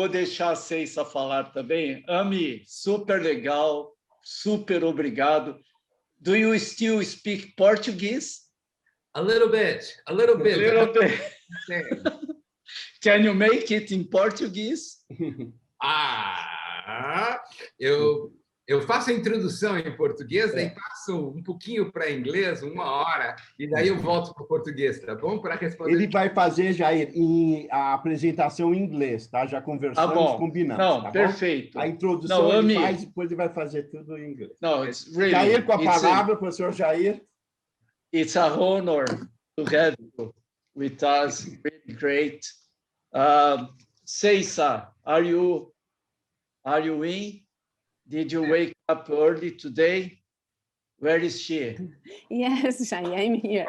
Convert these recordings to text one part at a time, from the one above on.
vou deixar a Ceissa falar também. Ami, super legal, super obrigado. Do you still speak Portuguese? A little bit, a little bit. A little bit. Can you make it in Portuguese? Eu faço a introdução em português, daí passo um pouquinho para inglês, 1 hora, e daí eu volto para o português, tá bom? Para responder. Ele vai fazer, Jair, a apresentação em inglês, tá? Já conversamos, combinamos. Não, tá perfeito. Bom? A introdução não, ele faz, depois ele vai fazer tudo em inglês. No, it's really, Jair, com a palavra, professor Jair. It's a honor to have you with us. Really great. Ceissa, are you in? Did you wake up early today? Where is she? Yes, I'm here.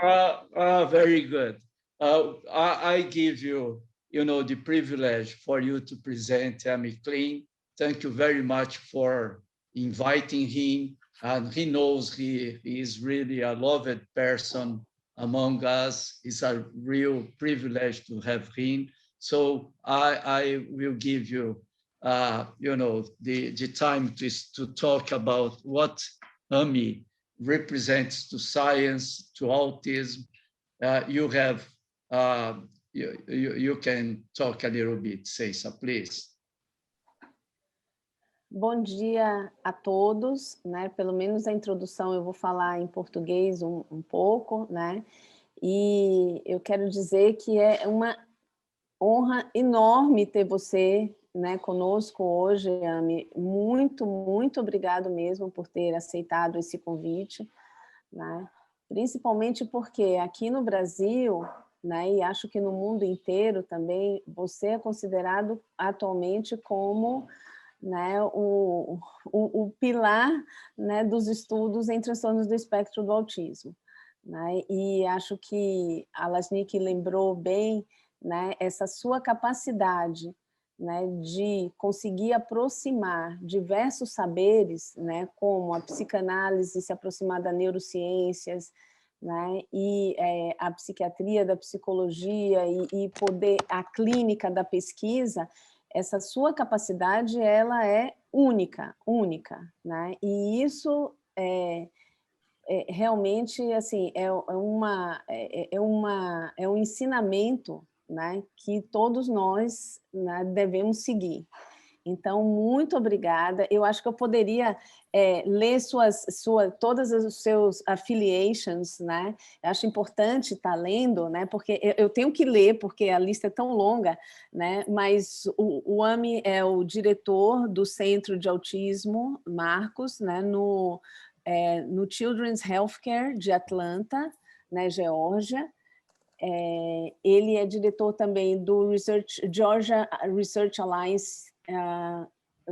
Very good. I give you, the privilege for you to present Ami Klein. Thank you very much for inviting him. And he knows he is really a loved person among us. It's a real privilege to have him. So I will give you, the time to talk about what Ami represents to science, to autism. You can talk a little bit, Ceissa, please. Bom dia a todos, né? Pelo menos a introdução eu vou falar em português um pouco, né? E eu quero dizer que é uma honra enorme ter você, né, conosco hoje, Ami. Muito, muito obrigado mesmo por ter aceitado esse convite, né? Principalmente porque aqui no Brasil, né, e acho que no mundo inteiro também, você é considerado atualmente como, né, o pilar, né, dos estudos em transtornos do espectro do autismo, né? E acho que a Lasnik lembrou bem, né, essa sua capacidade, né, de conseguir aproximar diversos saberes, né, como a psicanálise se aproximar das neurociências, né, e a psiquiatria da psicologia e poder a clínica da pesquisa. Essa sua capacidade, ela é única, né? E isso realmente assim é um ensinamento, né, que todos nós, né, devemos seguir. Então, muito obrigada. Eu acho que eu poderia ler todas os seus affiliations, né? Eu acho importante estar lendo, né? Porque eu tenho que ler, porque a lista é tão longa, né? Mas o Ami é o diretor do Centro de Autismo Marcos, né? No Children's Healthcare de Atlanta, né, Geórgia. Ele é diretor também do Georgia Research Alliance.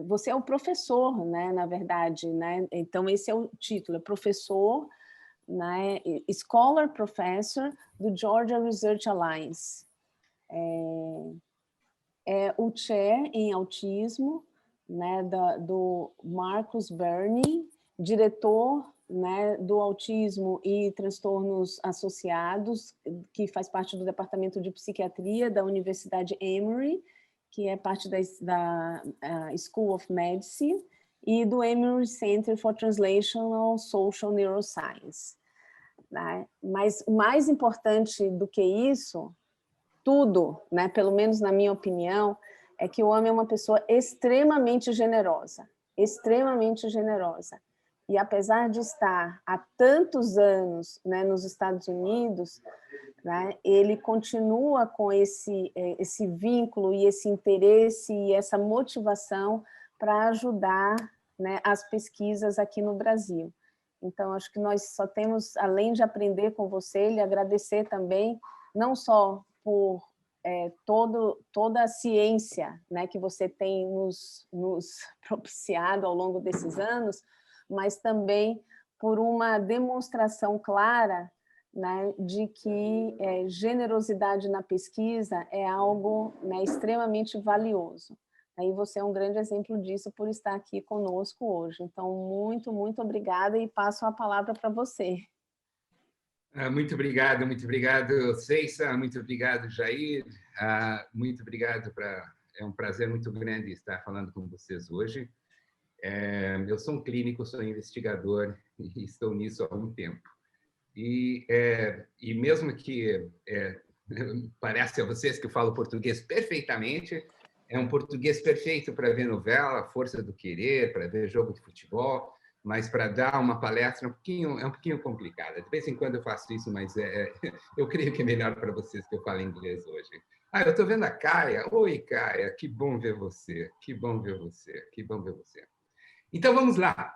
Você é o professor, né, na verdade, né? Então esse é o título, é professor, né, Scholar Professor do Georgia Research Alliance. É o chair em autismo, né, do Marcus Burney, diretor, né, do autismo e transtornos associados, que faz parte do departamento de psiquiatria da Universidade Emory, que é parte da School of Medicine, e do Emory Center for Translational Social Neuroscience, né? Mas mais importante do que isso, tudo, né, pelo menos na minha opinião, é que o Ami é uma pessoa extremamente generosa, extremamente generosa. E apesar de estar há tantos anos, né, nos Estados Unidos, né, ele continua com esse vínculo e esse interesse e essa motivação para ajudar, né, as pesquisas aqui no Brasil. Então, acho que nós só temos, além de aprender com você, lhe agradecer também, não só por toda a ciência, né, que você tem nos propiciado ao longo desses anos, mas também por uma demonstração clara, né, de que generosidade na pesquisa é algo, né, extremamente valioso. E você é um grande exemplo disso por estar aqui conosco hoje. Então, muito, muito obrigada e passo a palavra para você. Muito obrigado, Ceissa, muito obrigado, Jair, muito obrigado para é um prazer muito grande estar falando com vocês hoje. Eu sou um clínico, sou investigador e estou nisso há algum tempo. E mesmo que parece a vocês que eu falo português perfeitamente, é um português perfeito para ver novela, Força do Querer, para ver jogo de futebol, mas para dar uma palestra é um pouquinho complicada. De vez em quando eu faço isso, mas eu creio que é melhor para vocês que eu falo inglês hoje. Eu estou vendo a Caia. Oi, Caia, que bom ver você, que bom ver você, que bom ver você. Então, vamos lá.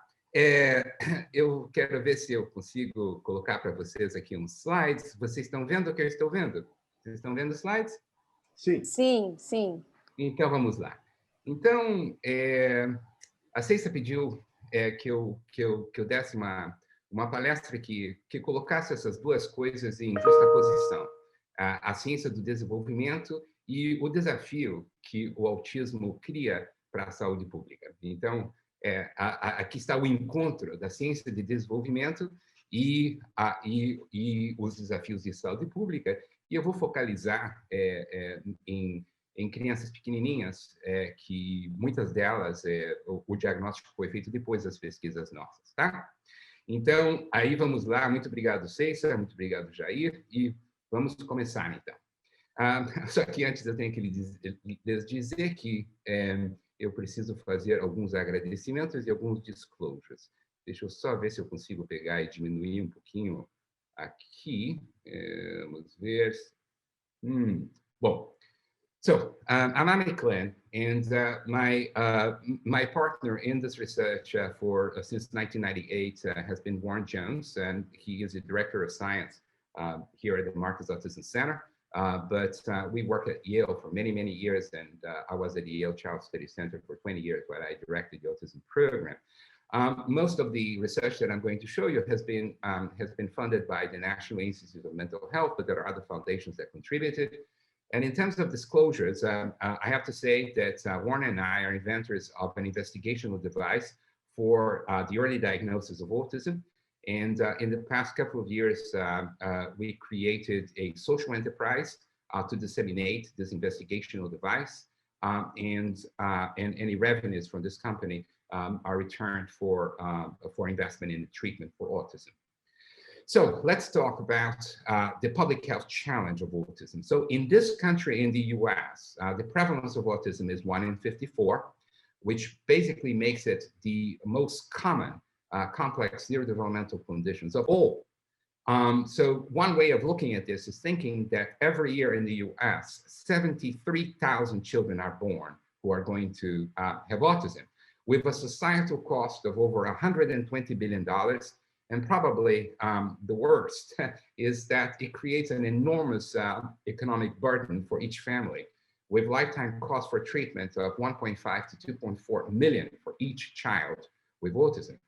Eu quero ver se eu consigo colocar para vocês aqui uns slides. Vocês estão vendo o que eu estou vendo? Vocês estão vendo os slides? Sim. Sim, sim. Então, vamos lá. Então, a Ceissa pediu que eu desse uma palestra que colocasse essas duas coisas em justaposição. A ciência do desenvolvimento e o desafio que o autismo cria para a saúde pública. Então, aqui está o encontro da ciência de desenvolvimento e os desafios de saúde pública. E eu vou focalizar em crianças pequenininhas, que muitas delas, o diagnóstico foi feito depois das pesquisas nossas, tá? Então, aí vamos lá. Muito obrigado, Ceissa. Muito obrigado, Jair. E vamos começar, então. Só que antes eu tenho que lhes dizer que eu preciso fazer alguns agradecimentos e alguns disclosures. Deixa eu só ver se eu consigo pegar e diminuir um pouquinho aqui. Vamos ver. Bom, so I'm Amit Glenn, and my partner in this research since 1998 has been Warren Jones, and he is the director of science here at the Marcus Autism Center. But we worked at Yale for many, many years, and I was at the Yale Child Study Center for 20 years, where I directed the autism program. Most of the research that I'm going to show you has been funded by the National Institute of Mental Health, but there are other foundations that contributed. And in terms of disclosures, I have to say that Warren and I are inventors of an investigational device for the early diagnosis of autism. And in the past couple of years, we created a social enterprise to disseminate this investigational device. And any revenues from this company are returned for investment in the treatment for autism. So let's talk about the public health challenge of autism. So in this country, in the US, the prevalence of autism is 1 in 54, which basically makes it the most common complex neurodevelopmental conditions of all. So one way of looking at this is thinking that every year in the US, 73,000 children are born who are going to have autism, with a societal cost of over $120 billion. And probably the worst is that it creates an enormous economic burden for each family, with lifetime cost for treatment of 1.5 to 2.4 million for each child with autism.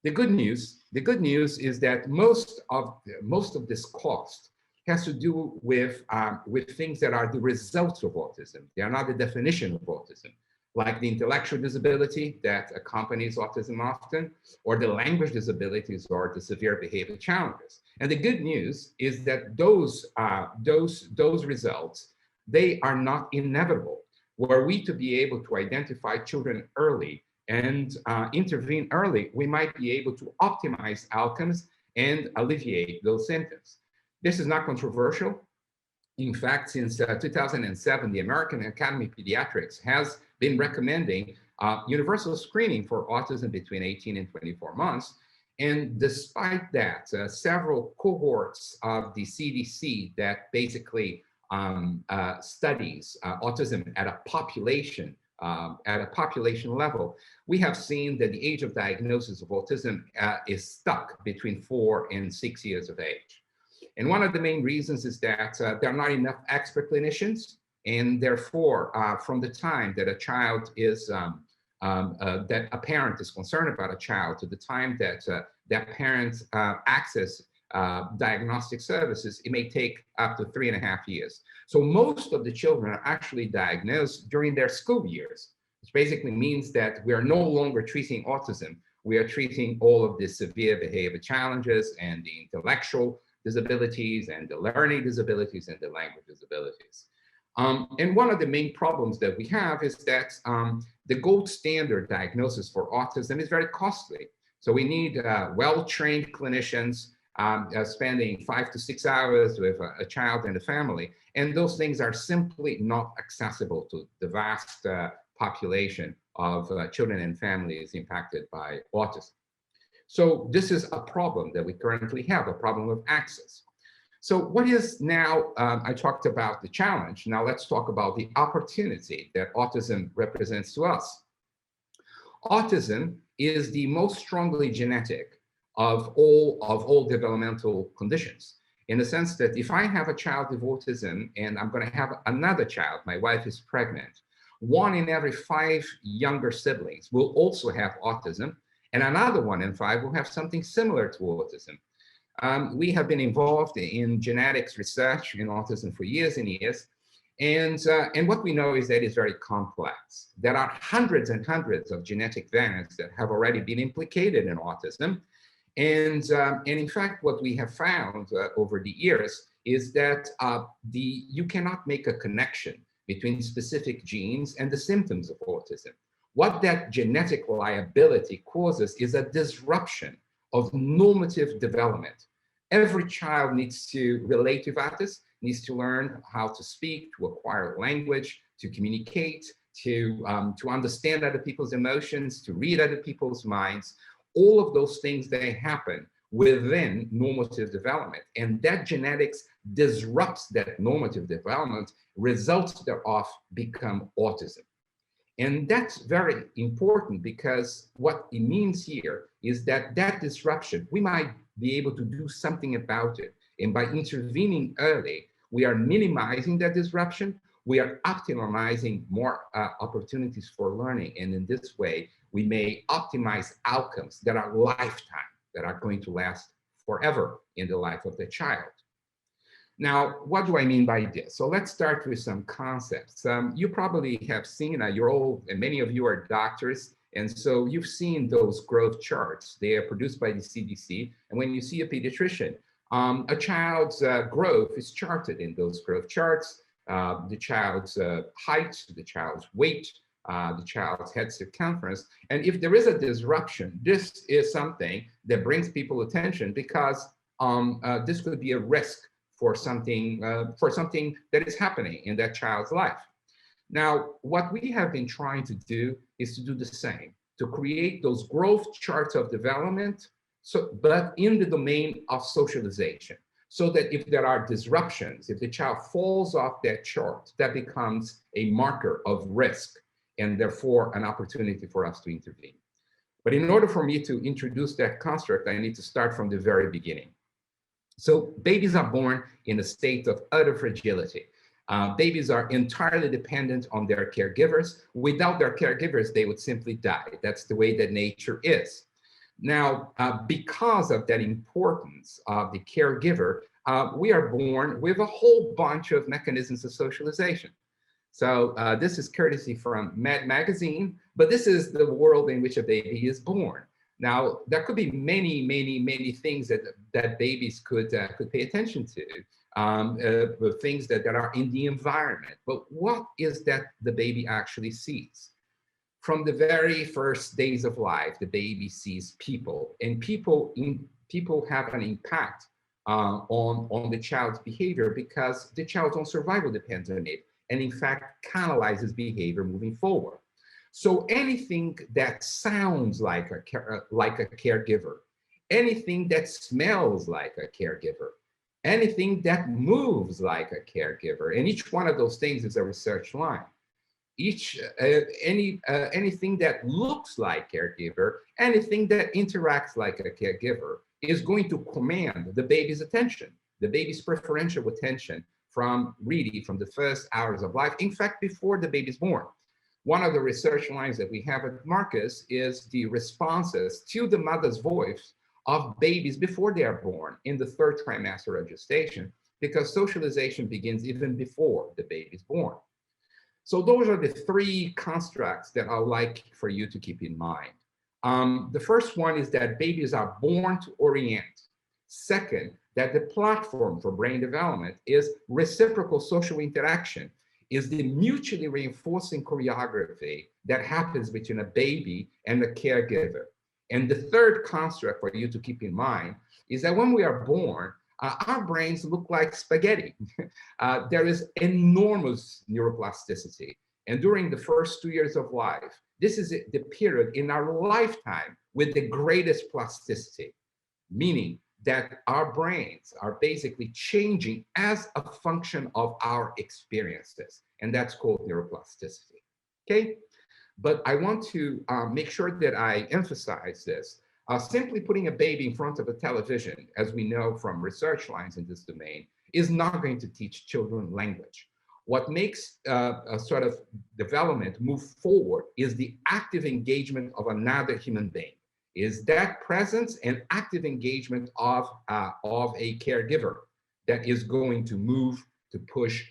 The good news is that most of this cost has to do with things that are the results of autism. They are not the definition of autism, like the intellectual disability that accompanies autism often, or the language disabilities or the severe behavior challenges. And the good news is that those results, they are not inevitable. Were we to be able to identify children early and intervene early, we might be able to optimize outcomes and alleviate those symptoms. This is not controversial. In fact, since 2007, the American Academy of Pediatrics has been recommending universal screening for autism between 18 and 24 months. And despite that, several cohorts of the CDC that basically studies autism at a population level, we have seen that the age of diagnosis of autism is stuck between 4 and 6 years of age. And one of the main reasons is that there are not enough expert clinicians, and therefore, from the time that a child is, that a parent is concerned about a child to the time that that parent access diagnostic services, it may take up to 3.5 years. So most of the children are actually diagnosed during their school years, which basically means that we are no longer treating autism. We are treating all of the severe behavior challenges and the intellectual disabilities and the learning disabilities and the language disabilities. And one of the main problems that we have is that the gold standard diagnosis for autism is very costly. So we need well-trained clinicians spending 5 to 6 hours with a child and a family. And those things are simply not accessible to the vast population of children and families impacted by autism. So this is a problem that we currently have, a problem of access. So what is now, I talked about the challenge, now let's talk about the opportunity that autism represents to us. Autism is the most strongly genetic of all developmental conditions, in the sense that if I have a child with autism and I'm going to have another child, my wife is pregnant, 1 in every 5 younger siblings will also have autism, and another 1 in 5 will have something similar to autism. We have been involved in genetics research in autism for years and years. And what we know is that it's very complex. There are hundreds and hundreds of genetic variants that have already been implicated in autism. And in fact, what we have found over the years is that you cannot make a connection between specific genes and the symptoms of autism. What that genetic liability causes is a disruption of normative development. Every child needs to relate with others, needs to learn how to speak, to acquire language, to communicate, to understand other people's emotions, to read other people's minds. All of those things, they happen within normative development. And that genetics disrupts that normative development, results thereof become autism. And that's very important because what it means here is that that disruption, we might be able to do something about it. And by intervening early, we are minimizing that disruption. We are optimizing more opportunities for learning. And in this way, we may optimize outcomes that are lifetime, that are going to last forever in the life of the child. Now, what do I mean by this? So let's start with some concepts. You probably have seen, you're all, and many of you are doctors, and so you've seen those growth charts. They are produced by the CDC, and when you see a pediatrician, a child's growth is charted in those growth charts, the child's height, the child's weight, the child's head circumference. And if there is a disruption, this is something that brings people attention because this could be a risk for something that is happening in that child's life. Now, what we have been trying to do is to do the same, to create those growth charts of development, but in the domain of socialization, so that if there are disruptions, if the child falls off that chart, that becomes a marker of risk and therefore an opportunity for us to intervene. But in order for me to introduce that construct, I need to start from the very beginning. So babies are born in a state of utter fragility. Babies are entirely dependent on their caregivers. Without their caregivers, they would simply die. That's the way that nature is. Now, because of that importance of the caregiver, we are born with a whole bunch of mechanisms of socialization. So this is courtesy from Mad Magazine, but this is the world in which a baby is born. Now, there could be many, many, many things that babies could pay attention to, things that are in the environment. But what is that the baby actually sees? From the very first days of life, the baby sees people, and people have an impact on the child's behavior because the child's own survival depends on it, and in fact, canalizes behavior moving forward. So anything that sounds like a caregiver, anything that smells like a caregiver, anything that moves like a caregiver, and each one of those things is a research line. Anything that looks like caregiver, anything that interacts like a caregiver is going to command the baby's attention, the baby's preferential attention from the first hours of life. In fact, before the baby's born. One of the research lines that we have at Marcus is the responses to the mother's voice of babies before they are born in the 3rd trimester of gestation, because socialization begins even before the baby is born. So those are the 3 constructs that I would like for you to keep in mind. The first one is that babies are born to orient. Second, that the platform for brain development is reciprocal social interaction. is the mutually reinforcing choreography that happens between a baby and a caregiver. And the third construct for you to keep in mind is that when we are born, our brains look like spaghetti. There is enormous neuroplasticity. And during the first 2 years of life, this is the period in our lifetime with the greatest plasticity, meaning that our brains are basically changing as a function of our experiences. And that's called neuroplasticity, okay? But I want to make sure that I emphasize this. Simply putting a baby in front of a television, as we know from research lines in this domain, is not going to teach children language. What makes a sort of development move forward is the active engagement of another human being, is that presence and active engagement of a caregiver that is going to move to push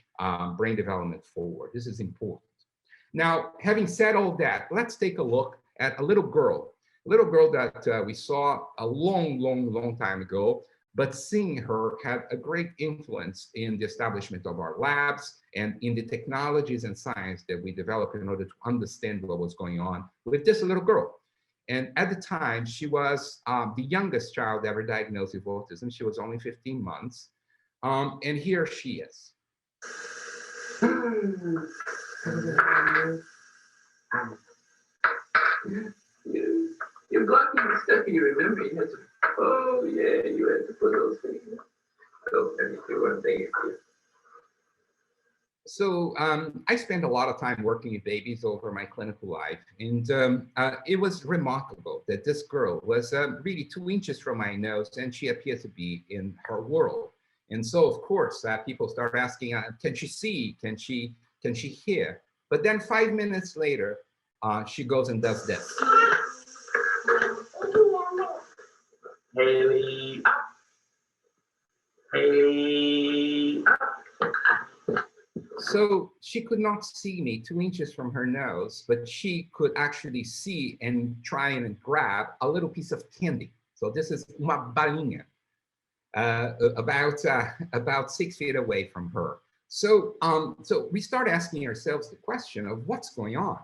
brain development forward. This is important. Now, having said all that, let's take a look at a little girl that we saw a long time ago, but seeing her had a great influence in the establishment of our labs and in the technologies and science that we developed in order to understand what was going on with this little girl. And at the time, she was the youngest child ever diagnosed with autism. She was only 15 months. And here she is. You're blocking the stuff you remember. You had to, oh yeah, you had to put those things. So everything one thing. So I spent a lot of time working with babies over my clinical life, and it was remarkable that this girl was really 2 inches from my nose, and she appeared to be in her world. And so, of course, people start asking, can she see? Can she hear? But then 5 minutes later, she goes and does this. Haley up. Haley up. So she could not see me 2 inches from her nose, but she could actually see and try and grab a little piece of candy. So this is uma balinha, about 6 feet away from her. So, so we start asking ourselves the question of what's going on.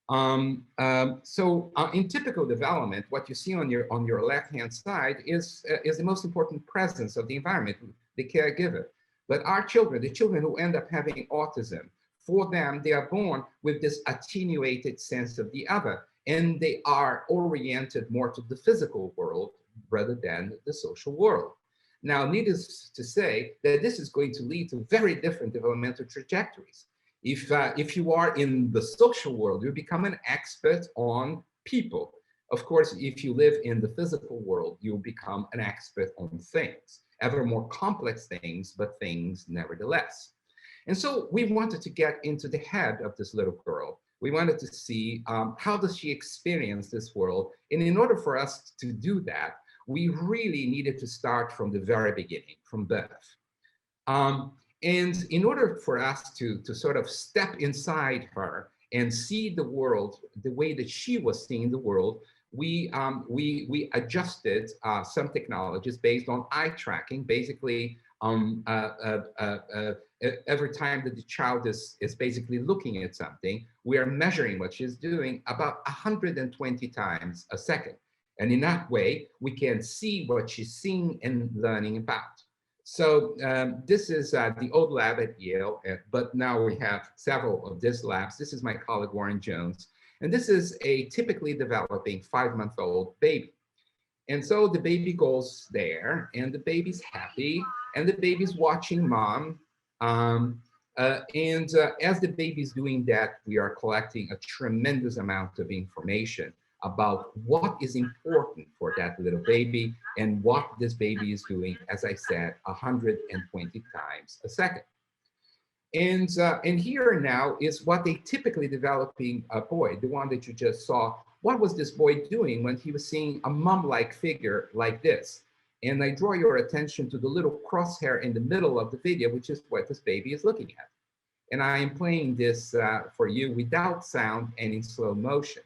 In typical development, what you see on your left-hand side is the most important presence of the environment, the caregiver. But our children, the children who end up having autism, for them, they are born with this attenuated sense of the other, and they are oriented more to the physical world rather than the social world. Now, needless to say that this is going to lead to very different developmental trajectories. If you are in the social world, you become an expert on people. Of course, if you live in the physical world, you become an expert on things, ever more complex things, but things nevertheless. And so we wanted to get into the head of this little girl. We wanted to see how does she experience this world? And in order for us to do that, we really needed to start from the very beginning, from birth. And in order for us to sort of step inside her and see the world the way that she was seeing the world, we adjusted some technologies based on eye tracking. Basically, every time that the child is basically looking at something, we are measuring what she's doing about 120 times a second. And in that way, we can see what she's seeing and learning about. So this is the old lab at Yale, but now we have several of these labs. This is my colleague, Warren Jones. And this is a typically developing 5-month-old baby. And so the baby goes there, and the baby's happy, and the baby's watching mom. As the baby's doing that, we are collecting a tremendous amount of information about what is important for that little baby and what this baby is doing, as I said, 120 times a second. And here now is what a typically developing boy, the one that you just saw, what was this boy doing when he was seeing a mom-like figure like this? And I draw your attention to the little crosshair in the middle of the video, which is what this baby is looking at. And I am playing this for you without sound and in slow motion.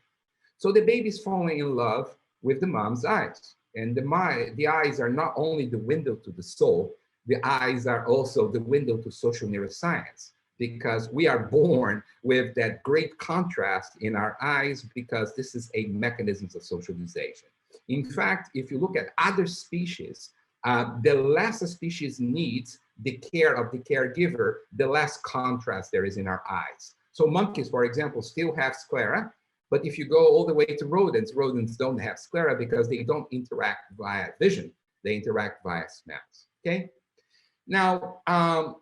So the baby's falling in love with the mom's eyes. And the eyes are not only the window to the soul, the eyes are also the window to social neuroscience, because we are born with that great contrast in our eyes, because this is a mechanism of socialization. In fact, if you look at other species, the less a species needs the care of the caregiver, the less contrast there is in our eyes. So monkeys, for example, still have sclera, but if you go all the way to rodents, rodents don't have sclera because they don't interact via vision, they interact via smells, okay? Now,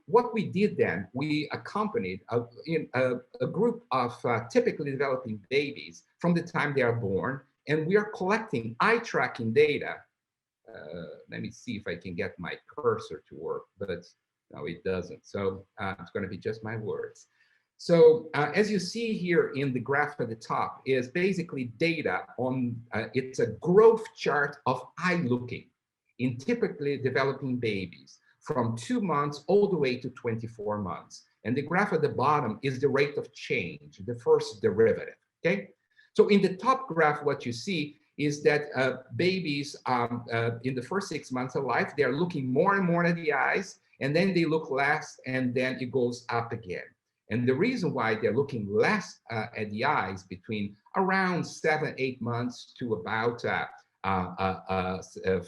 what we did then, we accompanied a group of typically developing babies from the time they are born, and we are collecting eye tracking data. Let me see if I can get my cursor to work, but no, it doesn't. So it's going to be just my words. So as you see here in the graph at the top is basically data on, it's a growth chart of eye looking in typically developing babies from 2 months all the way to 24 months. And the graph at the bottom is the rate of change, the first derivative, okay? So in the top graph, what you see is that babies in the first 6 months of life, they're looking more and more at the eyes, and then they look less, and then it goes up again. And the reason why they're looking less at the eyes between around 7, 8 months to about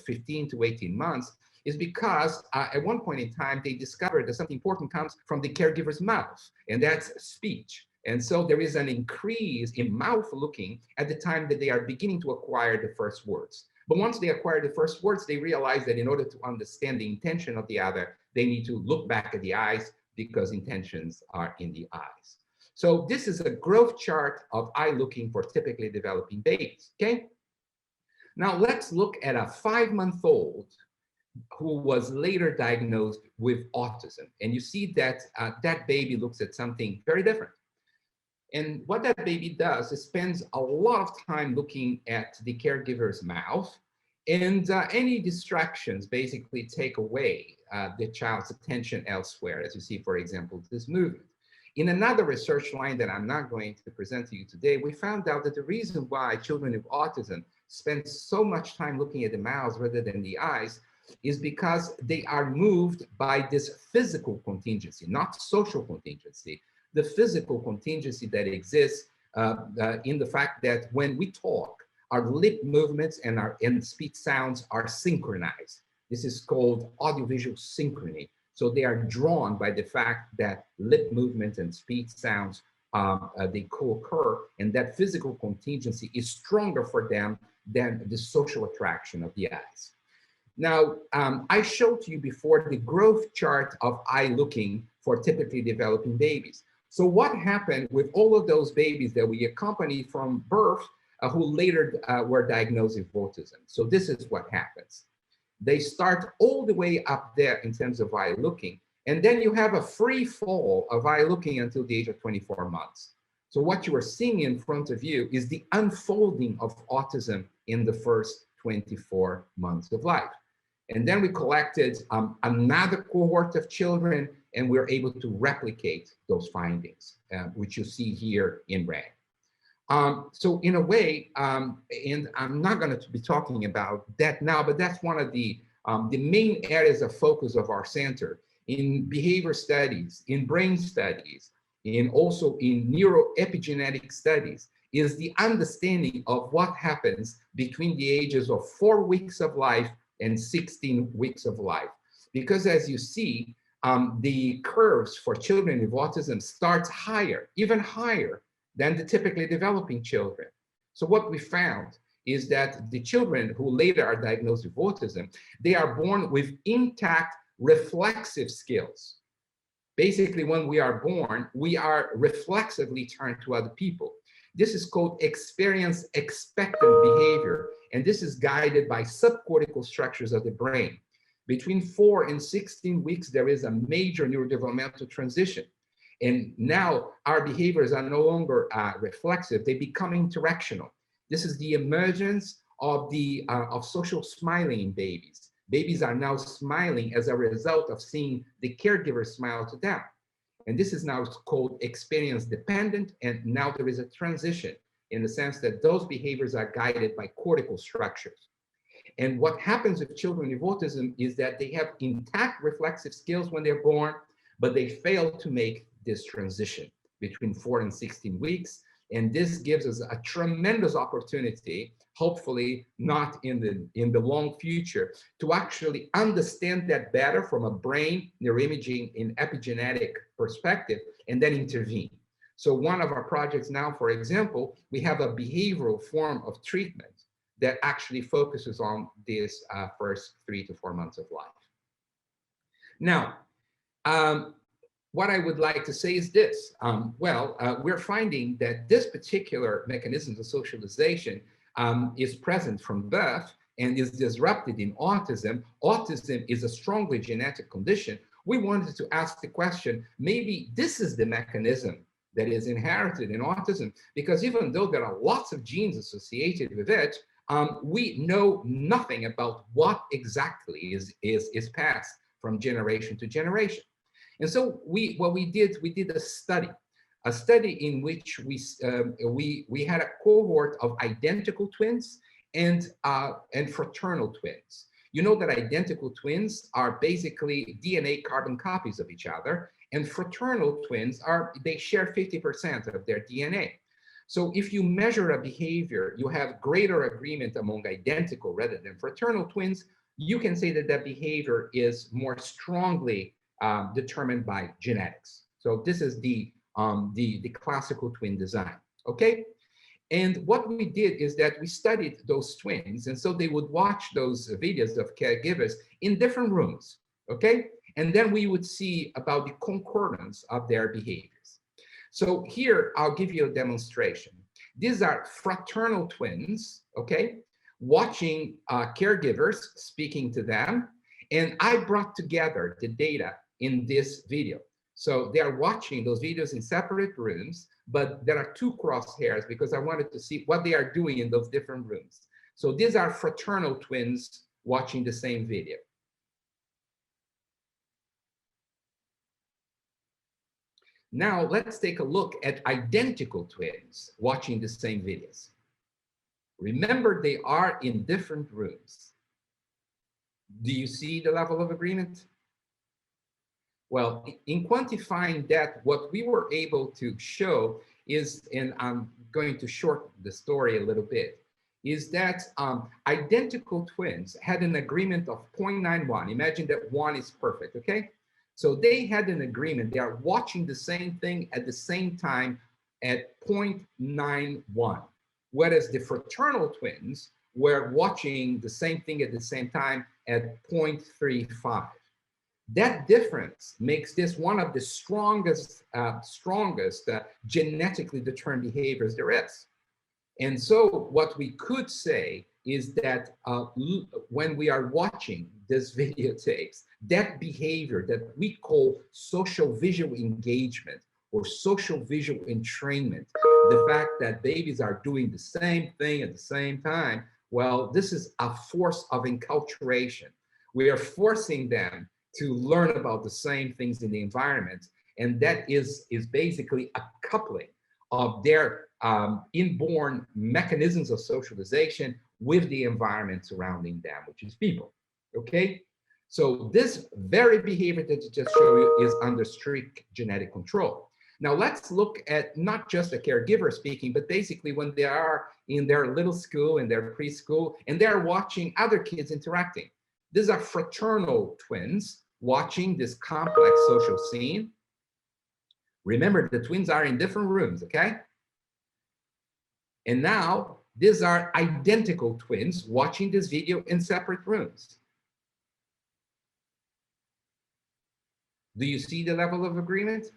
15 to 18 months is because at one point in time, they discovered that something important comes from the caregiver's mouth, and that's speech. And so there is an increase in mouth looking at the time that they are beginning to acquire the first words. But once they acquire the first words, they realize that in order to understand the intention of the other, they need to look back at the eyes because intentions are in the eyes. So this is a growth chart of eye looking for typically developing babies, okay? Now let's look at a 5-month-old who was later diagnosed with autism. And you see that that baby looks at something very different. And what that baby does is spends a lot of time looking at the caregiver's mouth, and any distractions basically take away the child's attention elsewhere, as you see, for example, this movement. In another research line that I'm not going to present to you today, we found out that the reason why children with autism spend so much time looking at the mouths rather than the eyes is because they are moved by this physical contingency, not social contingency. The physical contingency that exists in the fact that when we talk, our lip movements and our speech sounds are synchronized. This is called audiovisual synchrony. So they are drawn by the fact that lip movements and speech sounds, they co-occur, and that physical contingency is stronger for them than the social attraction of the eyes. Now, I showed to you before the growth chart of eye looking for typically developing babies. So what happened with all of those babies that we accompanied from birth who later were diagnosed with autism? So this is what happens. They start all the way up there in terms of eye looking, and then you have a free fall of eye looking until the age of 24 months. So what you are seeing in front of you is the unfolding of autism in the first 24 months of life. And then we collected another cohort of children, and we're able to replicate those findings, which you see here in red. So in a way, and I'm not going to be talking about that now, but that's one of the main areas of focus of our center in behavior studies, in brain studies, and also in neuroepigenetic studies, is the understanding of what happens between the ages of 4 weeks of life and 16 weeks of life. Because as you see, the curves for children with autism starts higher, even higher than the typically developing children. So what we found is that the children who later are diagnosed with autism, they are born with intact reflexive skills. Basically, when we are born, we are reflexively turned to other people. This is called experience expectant behavior, and this is guided by subcortical structures of the brain. Between 4 and 16 weeks, there is a major neurodevelopmental transition. And now our behaviors are no longer reflexive, they become interactional. This is the emergence of social smiling in babies. Babies are now smiling as a result of seeing the caregiver smile to them. And this is now called experience dependent, and now there is a transition in the sense that those behaviors are guided by cortical structures. And what happens with children with autism is that they have intact reflexive skills when they're born, but they fail to make this transition between 4 and 16 weeks. And this gives us a tremendous opportunity, hopefully not in the long future, to actually understand that better from a brain neuroimaging and epigenetic perspective, and then intervene. So one of our projects now, for example, we have a behavioral form of treatment that actually focuses on this first 3 to 4 months of life. Now, what I would like to say is this. We're finding that this particular mechanism of socialization is present from birth and is disrupted in autism. Autism is a strongly genetic condition. We wanted to ask the question, maybe this is the mechanism that is inherited in autism, because even though there are lots of genes associated with it, we know nothing about what exactly is passed from generation to generation. And so what we did a study in which we had a cohort of identical twins and fraternal twins. You know that identical twins are basically DNA carbon copies of each other, and fraternal twins they share 50% of their DNA. So if you measure a behavior, you have greater agreement among identical rather than fraternal twins, you can say that that behavior is more strongly determined by genetics. So this is the classical twin design, okay? And what we did is that we studied those twins, and so they would watch those videos of caregivers in different rooms, okay? And then we would see about the concordance of their behaviors. So here, I'll give you a demonstration. These are fraternal twins, okay? Watching caregivers, speaking to them, and I brought together the data in this video. So they are watching those videos in separate rooms, but there are 2 crosshairs because I wanted to see what they are doing in those different rooms. So these are fraternal twins watching the same video. Now let's take a look at identical twins watching the same videos. Remember, they are in different rooms. Do you see the level of agreement? Well, in quantifying that, what we were able to show is, and I'm going to shorten the story a little bit, is that identical twins had an agreement of 0.91. Imagine that 1 is perfect, okay? So they had an agreement. They are watching the same thing at the same time at 0.91, whereas the fraternal twins were watching the same thing at the same time at 0.35. That difference makes this one of the strongest genetically determined behaviors there is. And so what we could say is that when we are watching these videotapes, that behavior that we call social visual engagement or social visual entrainment, the fact that babies are doing the same thing at the same time, well, this is a force of enculturation. We are forcing them to learn about the same things in the environment. And that is basically a coupling of their inborn mechanisms of socialization with the environment surrounding them, which is people, okay? So this very behavior that I just showed you is under strict genetic control. Now let's look at not just the caregiver speaking, but basically when they are in their little school, in their preschool, and they're watching other kids interacting. These are fraternal twins watching this complex social scene. Remember, the twins are in different rooms, okay? And now, these are identical twins watching this video in separate rooms. Do you see the level of agreement?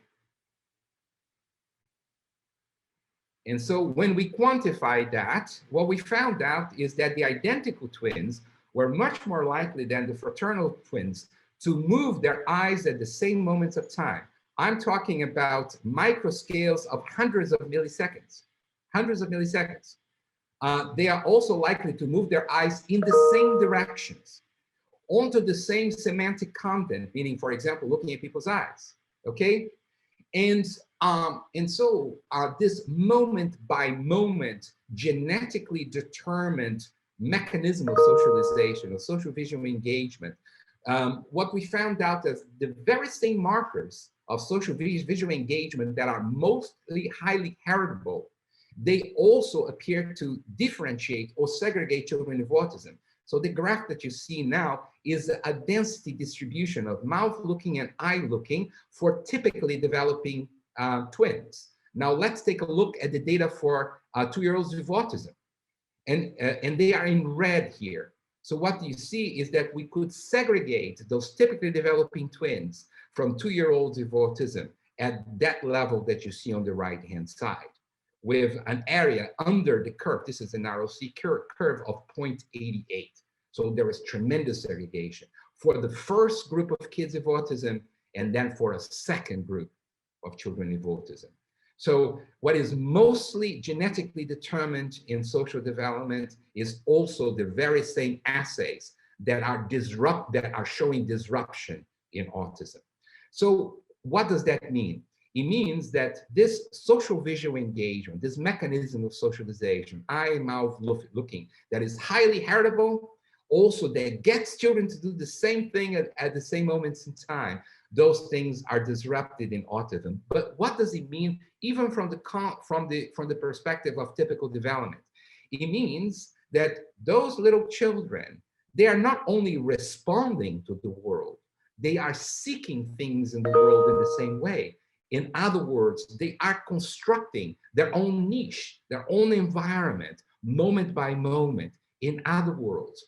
And so when we quantified that, what we found out is that the identical twins were much more likely than the fraternal twins to move their eyes at the same moments of time. I'm talking about microscales of hundreds of milliseconds. They are also likely to move their eyes in the same directions, onto the same semantic content, meaning, for example, looking at people's eyes, okay? And so this moment by moment, genetically determined mechanism of socialization, of social visual engagement, what we found out is the very same markers of social visual engagement that are mostly highly heritable, they also appear to differentiate or segregate children with autism. So the graph that you see now is a density distribution of mouth looking and eye looking for typically developing twins. Now let's take a look at the data for 2-year-olds with autism. And they are in red here. So what you see is that we could segregate those typically developing twins from 2-year-olds with autism at that level that you see on the right-hand side, with an area under the curve. This is an ROC curve of 0.88. So there is tremendous segregation for the first group of kids with autism, and then for a second group of children with autism. So what is mostly genetically determined in social development is also the very same assays that are showing disruption in autism. So what does that mean? It means that this social visual engagement, this mechanism of socialization, eye, mouth, looking, that is highly heritable, also that gets children to do the same thing at the same moments in time, those things are disrupted in autism. But what does it mean, even from the perspective of typical development? It means that those little children, they are not only responding to the world, they are seeking things in the world in the same way. In other words, they are constructing their own niche, their own environment, moment by moment. In other words,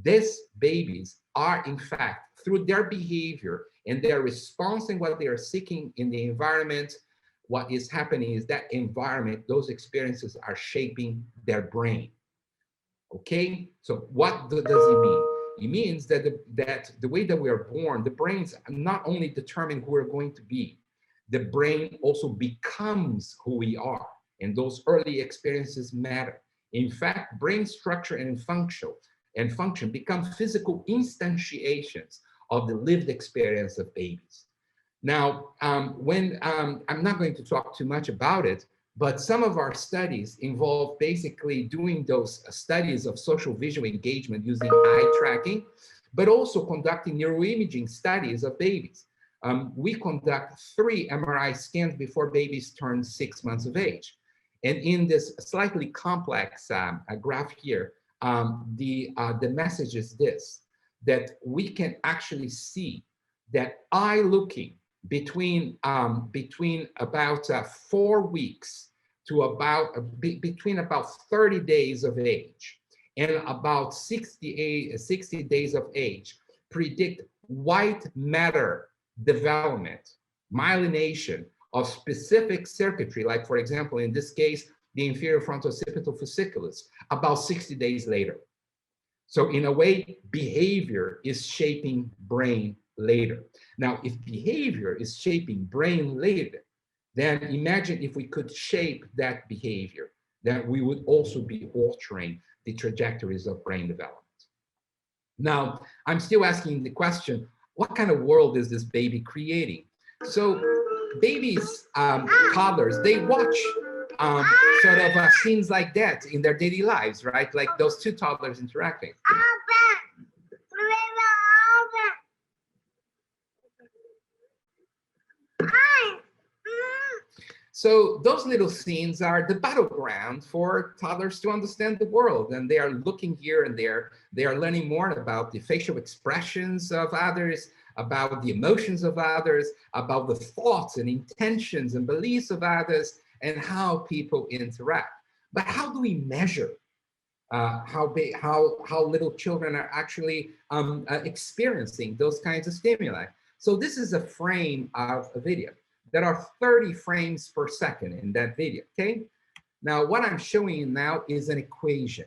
these babies are, in fact, through their behavior and their response and what they are seeking in the environment, what is happening is that environment, those experiences are shaping their brain. Okay, so what does it mean? It means that the way that we are born, the brains not only determine who we're going to be, the brain also becomes who we are, and those early experiences matter. In fact, brain structure and function become physical instantiations of the lived experience of babies. Now, I'm not going to talk too much about it, but some of our studies involve basically doing those studies of social visual engagement using eye tracking, but also conducting neuroimaging studies of babies. We conduct 3 MRI scans before babies turn 6 months of age. And in this slightly complex graph here, the message is this, that we can actually see that eye looking between about 4 weeks to between about 30 days of age and about 60 days of age predict white matter development, myelination of specific circuitry, like for example, in this case, the inferior frontooccipital fasciculus, about 60 days later. So in a way, behavior is shaping brain later. Now, if behavior is shaping brain later, then imagine if we could shape that behavior, then we would also be altering the trajectories of brain development. Now, I'm still asking the question, what kind of world is this baby creating? So babies, toddlers, they watch sort of scenes like that in their daily lives, right? Like those 2 toddlers interacting. So those little scenes are the battleground for toddlers to understand the world. And they are looking here and there. They are learning more about the facial expressions of others, about the emotions of others, about the thoughts and intentions and beliefs of others, and how people interact. But how do we measure how little children are actually experiencing those kinds of stimuli? So this is a frame of a video. There are 30 frames per second in that video, okay? Now, what I'm showing you now is an equation.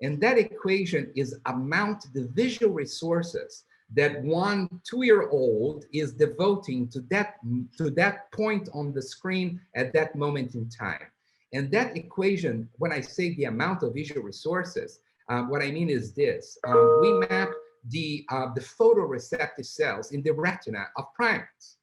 And that equation is amount the visual resources that 1 2-year-old is devoting to that point on the screen at that moment in time. And that equation, when I say the amount of visual resources, what I mean is this. We map the photoreceptive cells in the retina of primates.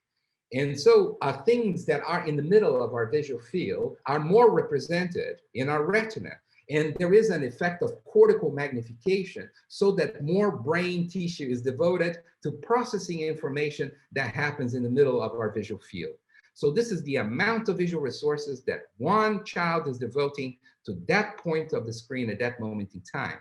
And so things that are in the middle of our visual field are more represented in our retina. And there is an effect of cortical magnification so that more brain tissue is devoted to processing information that happens in the middle of our visual field. So this is the amount of visual resources that one child is devoting to that point of the screen at that moment in time.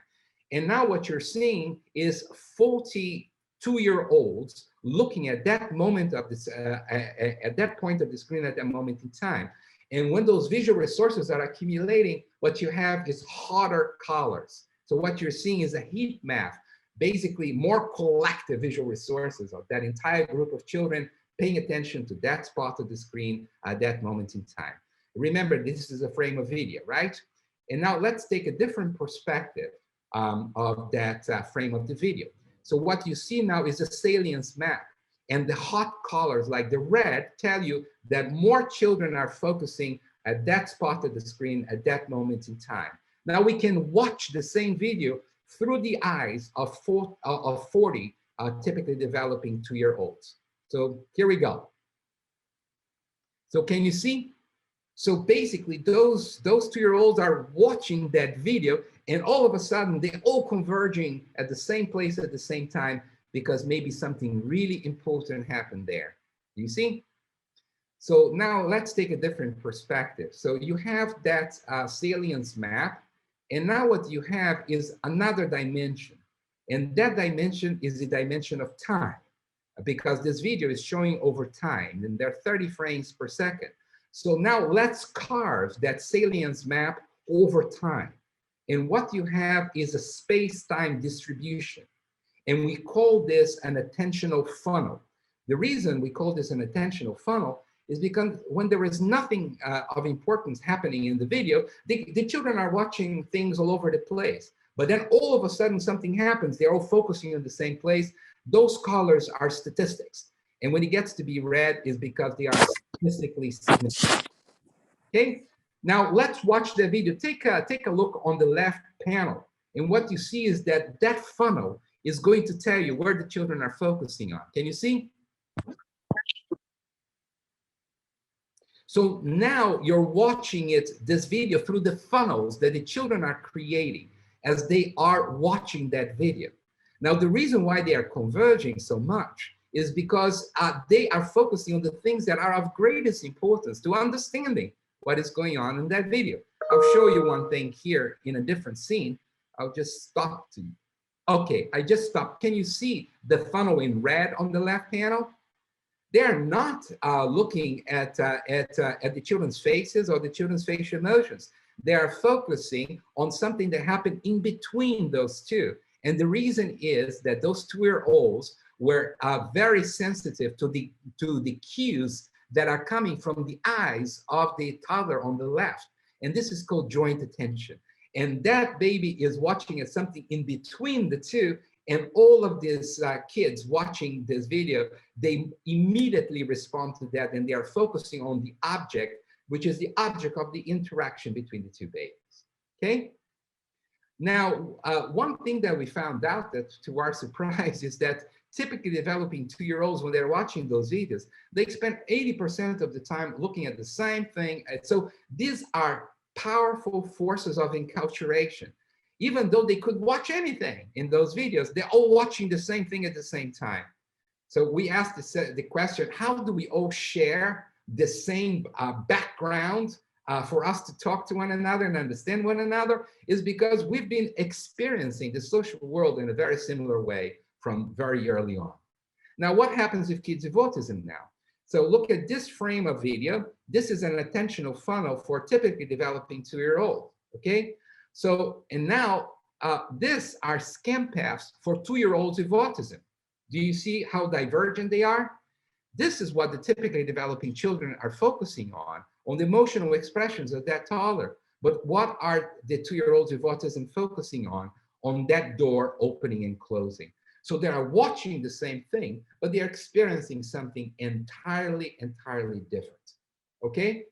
And now what you're seeing is 42-year-olds looking at that moment of this, at that point of the screen at that moment in time. And when those visual resources are accumulating, what you have is hotter colors. So what you're seeing is a heat map, basically more collective visual resources of that entire group of children paying attention to that spot of the screen at that moment in time. Remember, this is a frame of video, right? And now let's take a different perspective of that frame of the video. So what you see now is a salience map. And the hot colors, like the red, tell you that more children are focusing at that spot of the screen at that moment in time. Now we can watch the same video through the eyes of 40 typically developing 2-year-olds. So here we go. So can you see? So basically those 2-year-olds are watching that video, and all of a sudden they're all converging at the same place at the same time, because maybe something really important happened there. Do you see? So now let's take a different perspective. So you have that salience map, and now what you have is another dimension. And that dimension is the dimension of time, because this video is showing over time, and there are 30 frames per second. So now let's carve that salience map over time. And what you have is a space-time distribution. And we call this an attentional funnel. The reason we call this an attentional funnel is because when there is nothing of importance happening in the video, the children are watching things all over the place. But then all of a sudden something happens, they're all focusing on the same place. Those colors are statistics. And when it gets to be red is because they are statistically significant. Okay, now let's watch the video. Take a look on the left panel. And what you see is that that funnel is going to tell you where the children are focusing on. Can you see? So now you're watching this video through the funnels that the children are creating as they are watching that video. Now, the reason why they are converging so much is because they are focusing on the things that are of greatest importance to understanding what is going on in that video. I'll show you one thing here in a different scene. I'll just stop to you. Okay, I just stopped. Can you see the funnel in red on the left panel? They're not looking at the children's faces or the children's facial emotions. They are focusing on something that happened in between those two. And the reason is that those 2-year-olds were very sensitive to the cues that are coming from the eyes of the toddler on the left. And this is called joint attention. And that baby is watching at something in between the two, and all of these kids watching this video, they immediately respond to that, and they are focusing on the object, which is the object of the interaction between the two babies, okay? Now, one thing that we found out, that to our surprise, is that typically developing 2-year-olds, when they're watching those videos, they spend 80% of the time looking at the same thing. And so these are powerful forces of enculturation. Even though they could watch anything in those videos, they're all watching the same thing at the same time. So we asked the question, how do we all share the same background for us to talk to one another and understand one another? Is because we've been experiencing the social world in a very similar way from very early on. Now, what happens with kids with autism now? So look at this frame of video. This is an attentional funnel for typically developing 2-year-old, okay? So, and now these are scan paths for 2-year-olds with autism. Do you see how divergent they are? This is what the typically developing children are focusing on the emotional expressions of that toddler. But what are the 2-year-olds with autism focusing on that door opening and closing? So they are watching the same thing, but they are experiencing something entirely different, okay?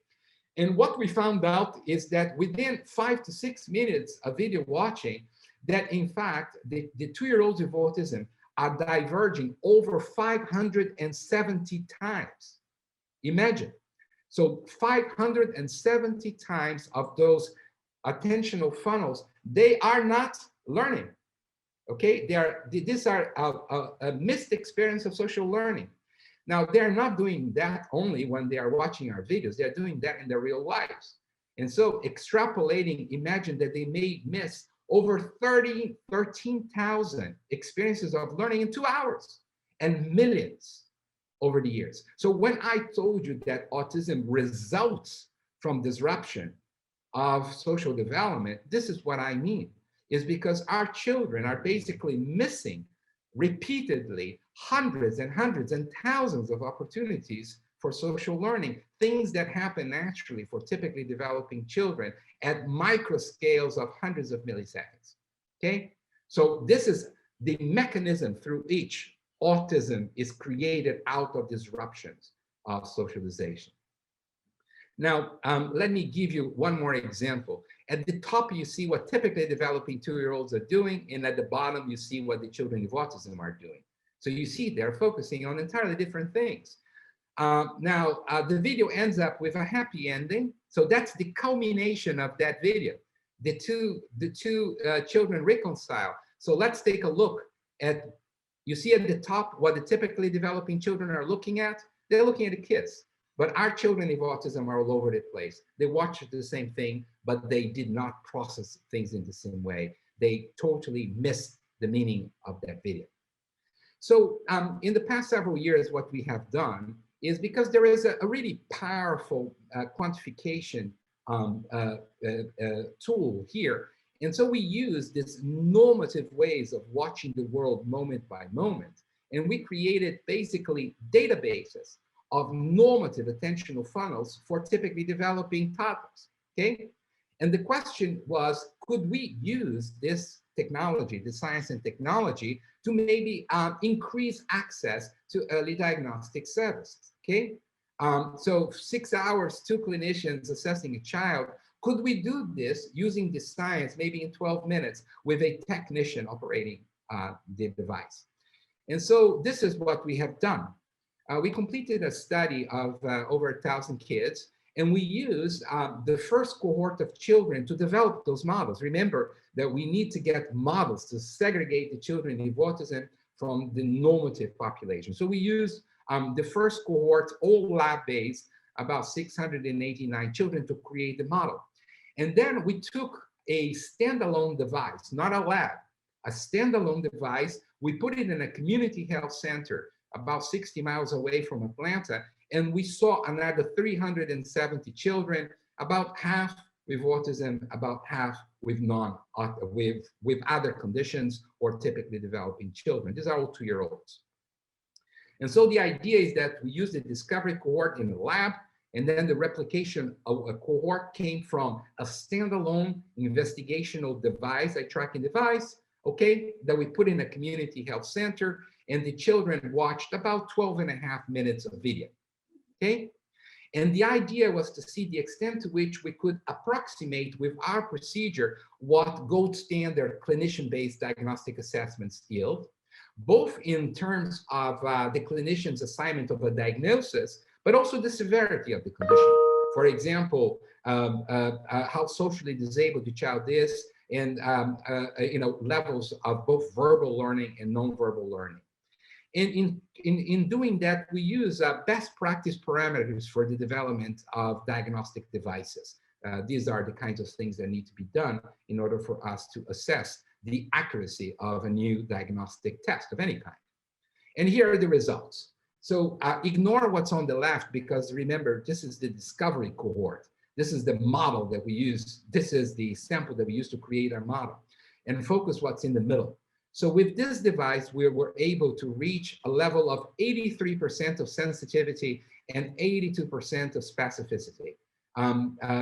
And what we found out is that within 5 to 6 minutes of video watching, that in fact, the 2-year-olds with autism are diverging over 570 times. Imagine. So 570 times of those attentional funnels, they are not learning. Okay, these are a missed experience of social learning. Now, they're not doing that only when they are watching our videos, they're doing that in their real lives. And so extrapolating, imagine that they may miss over 13,000 experiences of learning in 2 hours, and millions over the years. So when I told you that autism results from disruption of social development, this is what I mean, is because our children are basically missing repeatedly hundreds and hundreds and thousands of opportunities for social learning, things that happen naturally for typically developing children at micro scales of hundreds of milliseconds, okay? So this is the mechanism through which autism is created out of disruptions of socialization. Now, let me give you one more example. At the top, you see what typically developing 2-year-olds are doing, and at the bottom, you see what the children with autism are doing. So you see they're focusing on entirely different things. The video ends up with a happy ending. So that's the culmination of that video. The two children reconcile. So let's take a look at, you see at the top what the typically developing children are looking at? They're looking at the kids. But our children with autism are all over the place. They watch the same thing, but they did not process things in the same way. They totally missed the meaning of that video. So in the past several years, what we have done is, because there is a really powerful quantification tool here. And so we use this normative ways of watching the world moment by moment. And we created basically databases of normative attentional funnels for typically developing toddlers, okay? And the question was, could we use this technology, the science and technology, to maybe increase access to early diagnostic services, okay? So 6 hours, 2 clinicians assessing a child. Could we do this using the science maybe in 12 minutes with a technician operating the device? And so this is what we have done. We completed a study of over 1,000 kids, and we used the first cohort of children to develop those models. Remember that we need to get models to segregate the children with autism from the normative population. So we used the first cohort, all lab-based, about 689 children to create the model. And then we took a standalone device, not a lab, a standalone device. We put it in a community health center about 60 miles away from Atlanta, and we saw another 370 children, about half with autism, about half with with other conditions or typically developing children. These are all 2-year-olds. And so the idea is that we use the discovery cohort in the lab, and then the replication of a cohort came from a standalone investigational device, a tracking device, okay, that we put in a community health center, and the children watched about 12.5 minutes of video, okay? And the idea was to see the extent to which we could approximate with our procedure what gold standard clinician-based diagnostic assessments yield, both in terms of the clinician's assignment of a diagnosis, but also the severity of the condition. For example, how socially disabled the child is, and levels of both verbal learning and nonverbal learning. And in doing that, we use best practice parameters for the development of diagnostic devices. These are the kinds of things that need to be done in order for us to assess the accuracy of a new diagnostic test of any kind. And here are the results. So ignore what's on the left, because remember, this is the discovery cohort. This is the model that we use. This is the sample that we use to create our model, and focus what's in the middle. So with this device, we were able to reach a level of 83% of sensitivity and 82% of specificity.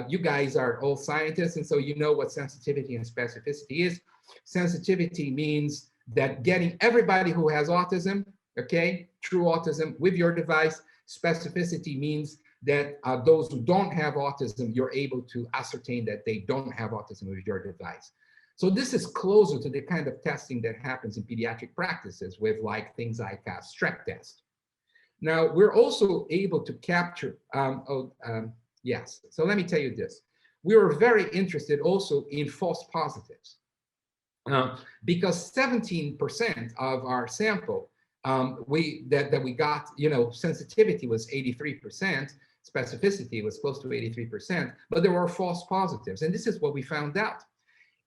You guys are all scientists, and so you know what sensitivity and specificity is. Sensitivity means that getting everybody who has autism, okay, true autism with your device. Specificity means that those who don't have autism, you're able to ascertain that they don't have autism with your device. So this is closer to the kind of testing that happens in pediatric practices with things like a strep test. Now, we're also able to capture, yes, so let me tell you this. we were very interested also in false positives. Because 17% of our sample, that we got, sensitivity was 83%, specificity was close to 83%, but there were false positives. And this is what we found out,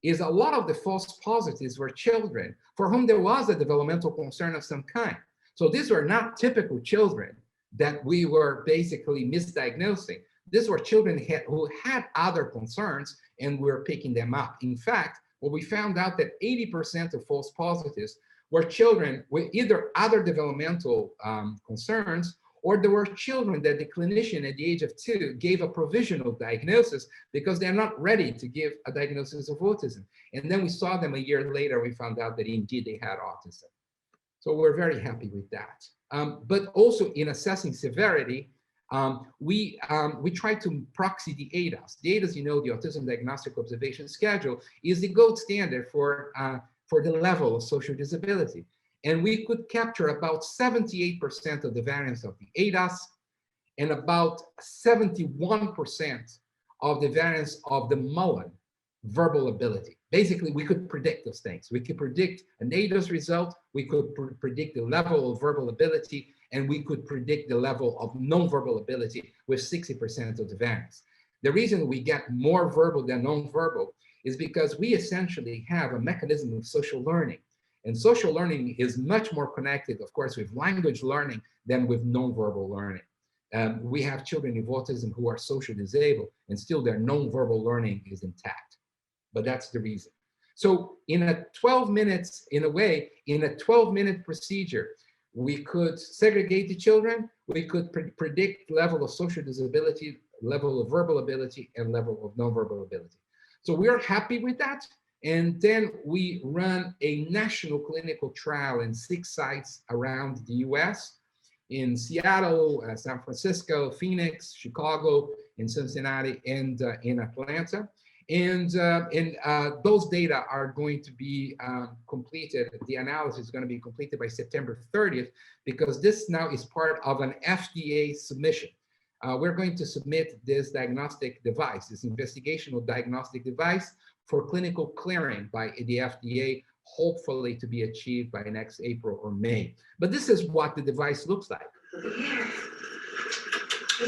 is a lot of the false positives were children for whom there was a developmental concern of some kind. So these were not typical children that we were basically misdiagnosing. These were children who had other concerns, and we were picking them up. In fact, what we found out that 80% of false positives were children with either other developmental concerns, or there were children that the clinician at the age of 2 gave a provisional diagnosis because they're not ready to give a diagnosis of autism. And then we saw them a year later, we found out that indeed they had autism. So we're very happy with that. But also in assessing severity, we try to proxy the ADAS. The ADAS, the Autism Diagnostic Observation Schedule, is the gold standard for the level of social disability. And we could capture about 78% of the variance of the ADAS and about 71% of the variance of the Mullen verbal ability. Basically, we could predict those things. We could predict an ADAS result, we could predict the level of verbal ability, and we could predict the level of non-verbal ability with 60% of the variance. The reason we get more verbal than non-verbal is because we essentially have a mechanism of social learning. And social learning is much more connected, of course, with language learning than with non-verbal learning. We have children with autism who are social disabled, and still their non-verbal learning is intact. But that's the reason. So in a 12-minute procedure, we could segregate the children, we could predict level of social disability, level of verbal ability, and level of non-verbal ability. So we are happy with that. And then we run a national clinical trial in 6 sites around the US, in Seattle, San Francisco, Phoenix, Chicago, in Cincinnati, and in Atlanta. And those data are going to be completed. The analysis is going to be completed by September 30th, because this now is part of an FDA submission. We're going to submit this diagnostic device, this investigational diagnostic device, for clinical clearing by the FDA, hopefully to be achieved by next April or May. But this is what the device looks like.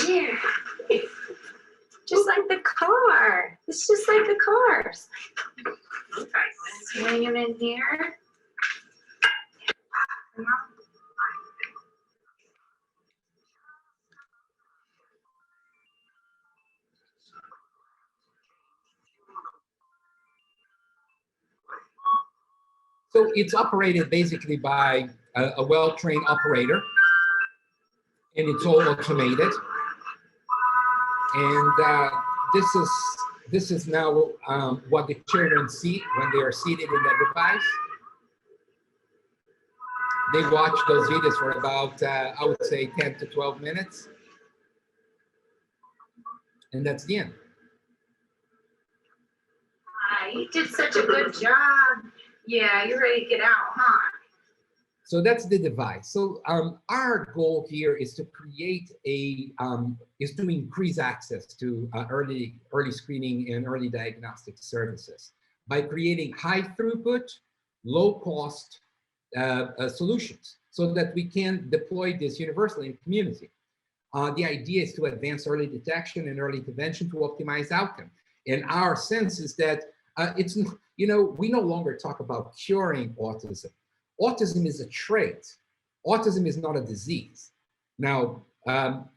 Here. Just like the car. It's just like the cars. Swing it in here. So it's operated basically by a well-trained operator, and it's all automated. And this is now what the children see when they are seated in that device. They watch those videos for about, I would say, 10 to 12 minutes. And that's the end. You did such a good job. Yeah, you're ready to get out, huh? So that's the device. So our goal here is to create is to increase access to early screening and early diagnostic services by creating high throughput, low cost solutions so that we can deploy this universally in the community. The idea is to advance early detection and early intervention to optimize outcome. And our sense is that we no longer talk about curing autism. Autism is a trait. Autism is not a disease. Now,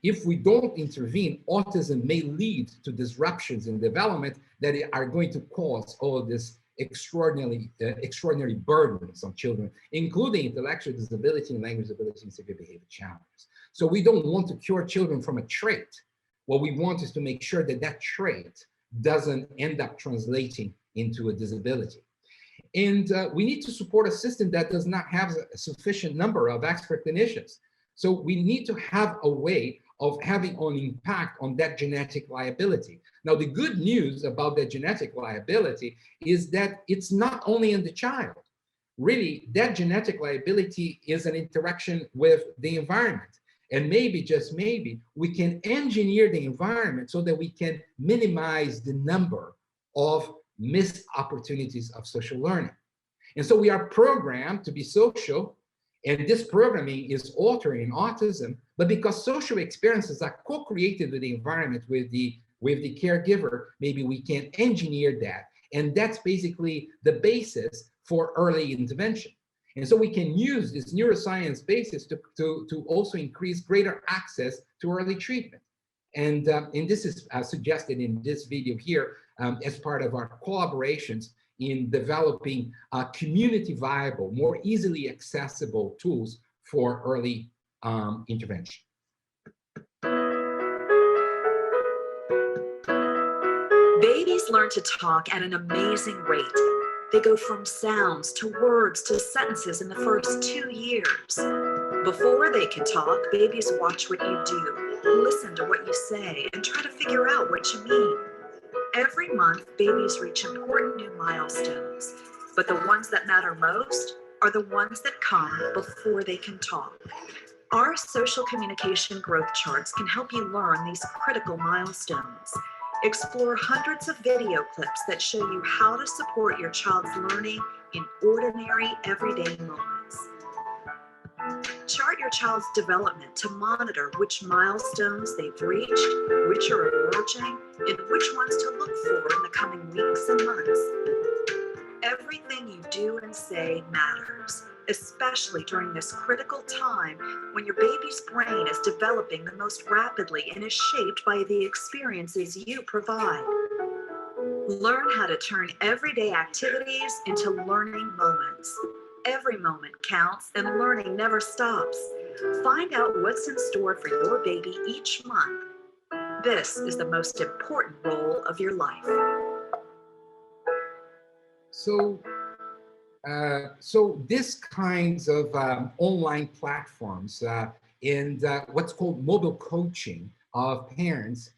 if we don't intervene, autism may lead to disruptions in development that are going to cause all of this extraordinary burdens on children, including intellectual disability and language disability and severe behavior challenges. So we don't want to cure children from a trait. What we want is to make sure that that trait doesn't end up translating into a disability. And we need to support a system that does not have a sufficient number of expert clinicians. So we need to have a way of having an impact on that genetic liability. Now, the good news about that genetic liability is that it's not only in the child. Really, that genetic liability is an interaction with the environment. And maybe, just maybe, we can engineer the environment so that we can minimize the number of missed opportunities of social learning. And so we are programmed to be social, and this programming is altered in autism, but because social experiences are co-created with the environment, with the caregiver, maybe we can engineer that. And that's basically the basis for early intervention. And so we can use this neuroscience basis to also increase greater access to early treatment. And this is suggested in this video here as part of our collaborations in developing community viable, more easily accessible tools for early intervention. Babies learn to talk at an amazing rate. They go from sounds to words to sentences in the first 2 years. Before they can talk, babies watch what you do, listen to what you say, and try to figure out what you mean. Every month, babies reach important new milestones, but the ones that matter most are the ones that come before they can talk. Our social communication growth charts can help you learn these critical milestones. Explore hundreds of video clips that show you how to support your child's learning in ordinary, everyday moments. Chart your child's development to monitor which milestones they've reached, which are emerging, and which ones to look for in the coming weeks and months. Everything you do and say matters, especially during this critical time when your baby's brain is developing the most rapidly and is shaped by the experiences you provide. Learn how to turn everyday activities into learning moments. Every moment counts and learning never stops. Find out what's in store for your baby each month. This is the most important role of your life. So this kinds of online platforms and what's called mobile coaching of parents,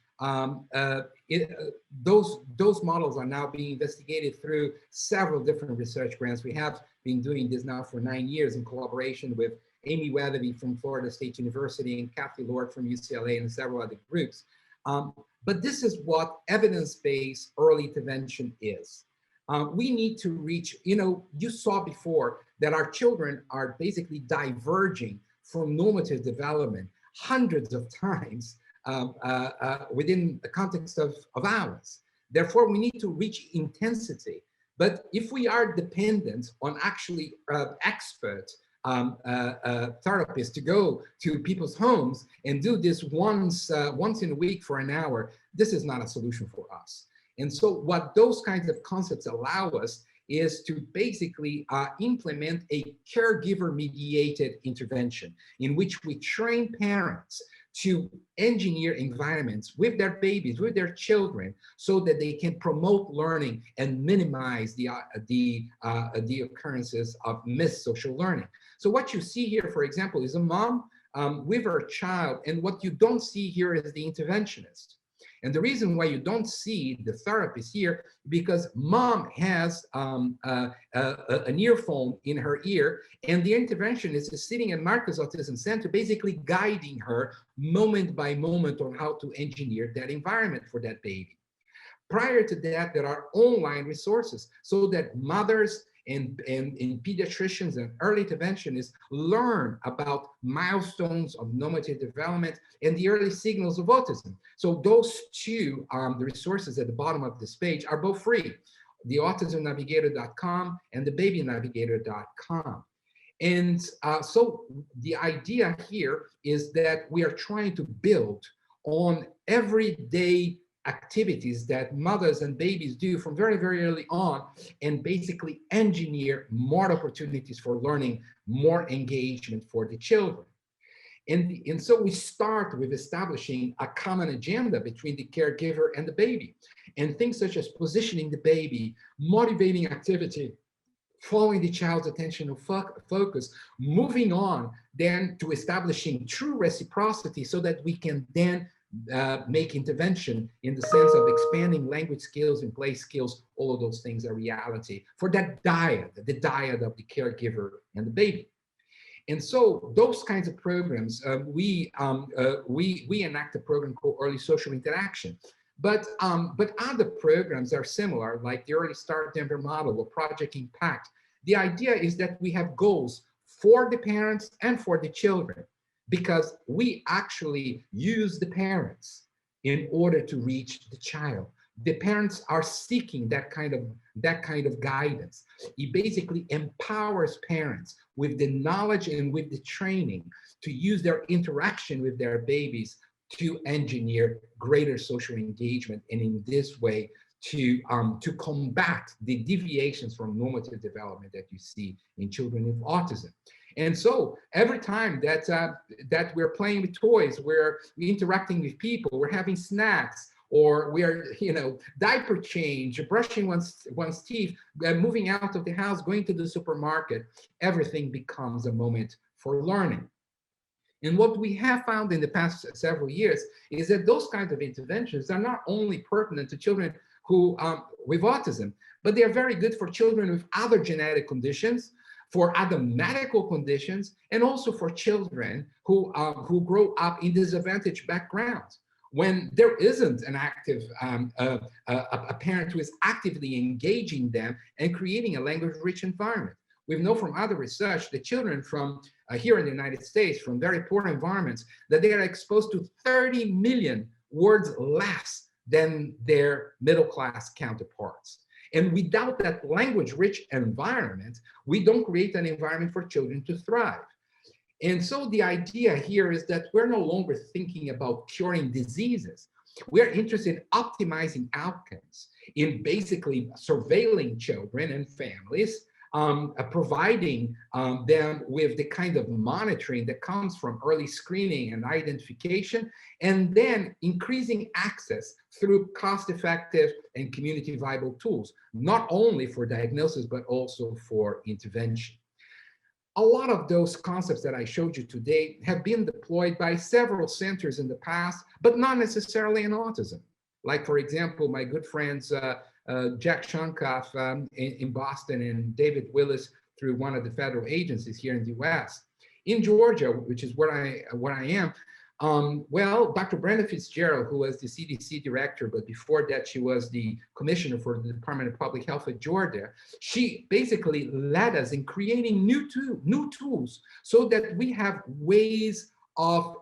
those models are now being investigated through several different research grants. We have been doing this now for 9 years in collaboration with Amy Weatherby from Florida State University and Kathy Lord from UCLA and several other groups. But this is what evidence-based early intervention is. We need to reach, you saw before that our children are basically diverging from normative development hundreds of times within the context of hours. Therefore, we need to reach intensity. But if we are dependent on actually expert therapists to go to people's homes and do this once in a week for an hour, this is not a solution for us. And so what those kinds of concepts allow us is to basically implement a caregiver-mediated intervention in which we train parents to engineer environments with their babies, with their children, so that they can promote learning and minimize the occurrences of missed social learning. So what you see here, for example, is a mom with her child, and what you don't see here is the interventionist. And the reason why you don't see the therapist here, because mom has an earphone in her ear, and the interventionist is sitting at Marcus Autism Center, basically guiding her moment by moment on how to engineer that environment for that baby. Prior to that, there are online resources so that mothers and pediatricians and early interventionists learn about milestones of normative development and the early signals of autism. So those two, the resources at the bottom of this page are both free, the autismnavigator.com and the babynavigator.com. And so the idea here is that we are trying to build on everyday activities that mothers and babies do from very, very early on, and basically engineer more opportunities for learning, more engagement for the children. And so we start with establishing a common agenda between the caregiver and the baby, and things such as positioning the baby, motivating activity, following the child's attention and focus, moving on then to establishing true reciprocity so that we can then make intervention in the sense of expanding language skills and play skills. All of those things are reality for that dyad, the dyad of the caregiver and the baby. And so those kinds of programs, we enact a program called Early Social Interaction. But other programs are similar, like the Early Start Denver model or Project Impact. The idea is that we have goals for the parents and for the children, because we actually use the parents in order to reach the child. The parents are seeking that kind of guidance. It basically empowers parents with the knowledge and with the training to use their interaction with their babies to engineer greater social engagement, and in this way to combat the deviations from normative development that you see in children with autism. And so every time that we're playing with toys, we're interacting with people, we're having snacks, or we are, diaper change, brushing one's teeth, moving out of the house, going to the supermarket, everything becomes a moment for learning. And what we have found in the past several years is that those kinds of interventions are not only pertinent to children who with autism, but they are very good for children with other genetic conditions, for other medical conditions, and also for children who grow up in disadvantaged backgrounds. When there isn't an active, a parent who is actively engaging them and creating a language-rich environment. We know from other research that children from here in the United States, from very poor environments, that they are exposed to 30 million words less than their middle-class counterparts. And without that language-rich environment, we don't create an environment for children to thrive. And so the idea here is that we're no longer thinking about curing diseases. We're interested in optimizing outcomes, in basically surveilling children and families, providing them with the kind of monitoring that comes from early screening and identification, and then increasing access through cost-effective and community viable tools, not only for diagnosis, but also for intervention. A lot of those concepts that I showed you today have been deployed by several centers in the past, but not necessarily in autism. Like, for example, my good friends, Jack Shonkoff in Boston and David Willis through one of the federal agencies here in the US. In Georgia, which is where I am, well, Dr. Brenda Fitzgerald, who was the CDC director, but before that she was the commissioner for the Department of Public Health at Georgia, she basically led us in creating new tools so that we have ways of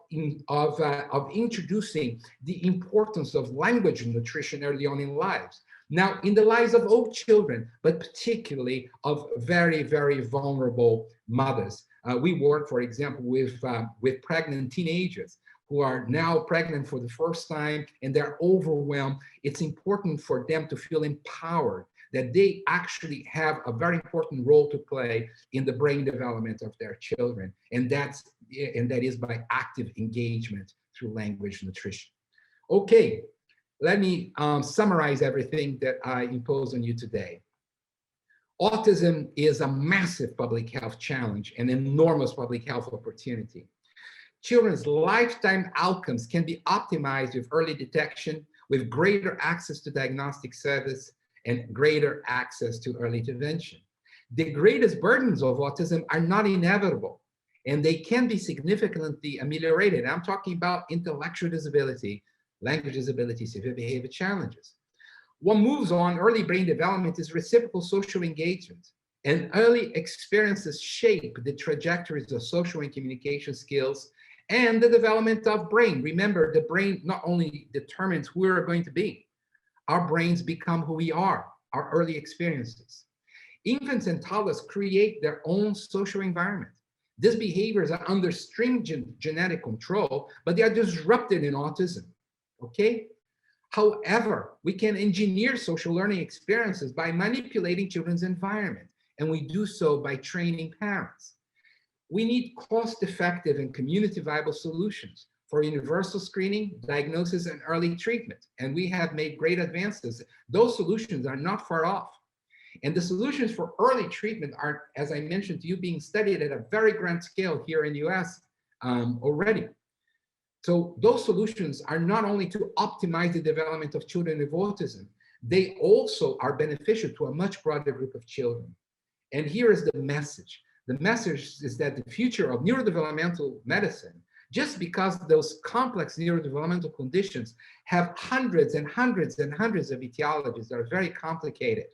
introducing the importance of language nutrition early on in lives. Now, in the lives of all children, but particularly of very, very vulnerable mothers. We work, for example, with pregnant teenagers who are now pregnant for the first time and they're overwhelmed. It's important for them to feel empowered, that they actually have a very important role to play in the brain development of their children. And that is by active engagement through language nutrition. Okay, let me summarize everything that I impose on you today. Autism is a massive public health challenge, an enormous public health opportunity. Children's lifetime outcomes can be optimized with early detection, with greater access to diagnostic service, and greater access to early intervention. The greatest burdens of autism are not inevitable, and they can be significantly ameliorated. I'm talking about intellectual disability, language disability, severe behavior challenges. What moves on early brain development is reciprocal social engagement, and early experiences shape the trajectories of social and communication skills and the development of brain. Remember, the brain not only determines who we're going to be, our brains become who we are, our early experiences. Infants and toddlers create their own social environment. These behaviors are under stringent genetic control, but they are disrupted in autism, okay? However, we can engineer social learning experiences by manipulating children's environment, and we do so by training parents. We need cost-effective and community-viable solutions for universal screening, diagnosis, and early treatment, and we have made great advances. Those solutions are not far off. And the solutions for early treatment are, as I mentioned to you, being studied at a very grand scale here in the US already. So those solutions are not only to optimize the development of children with autism, they also are beneficial to a much broader group of children. And here is the message. The message is that the future of neurodevelopmental medicine, just because those complex neurodevelopmental conditions have hundreds and hundreds and hundreds of etiologies that are very complicated,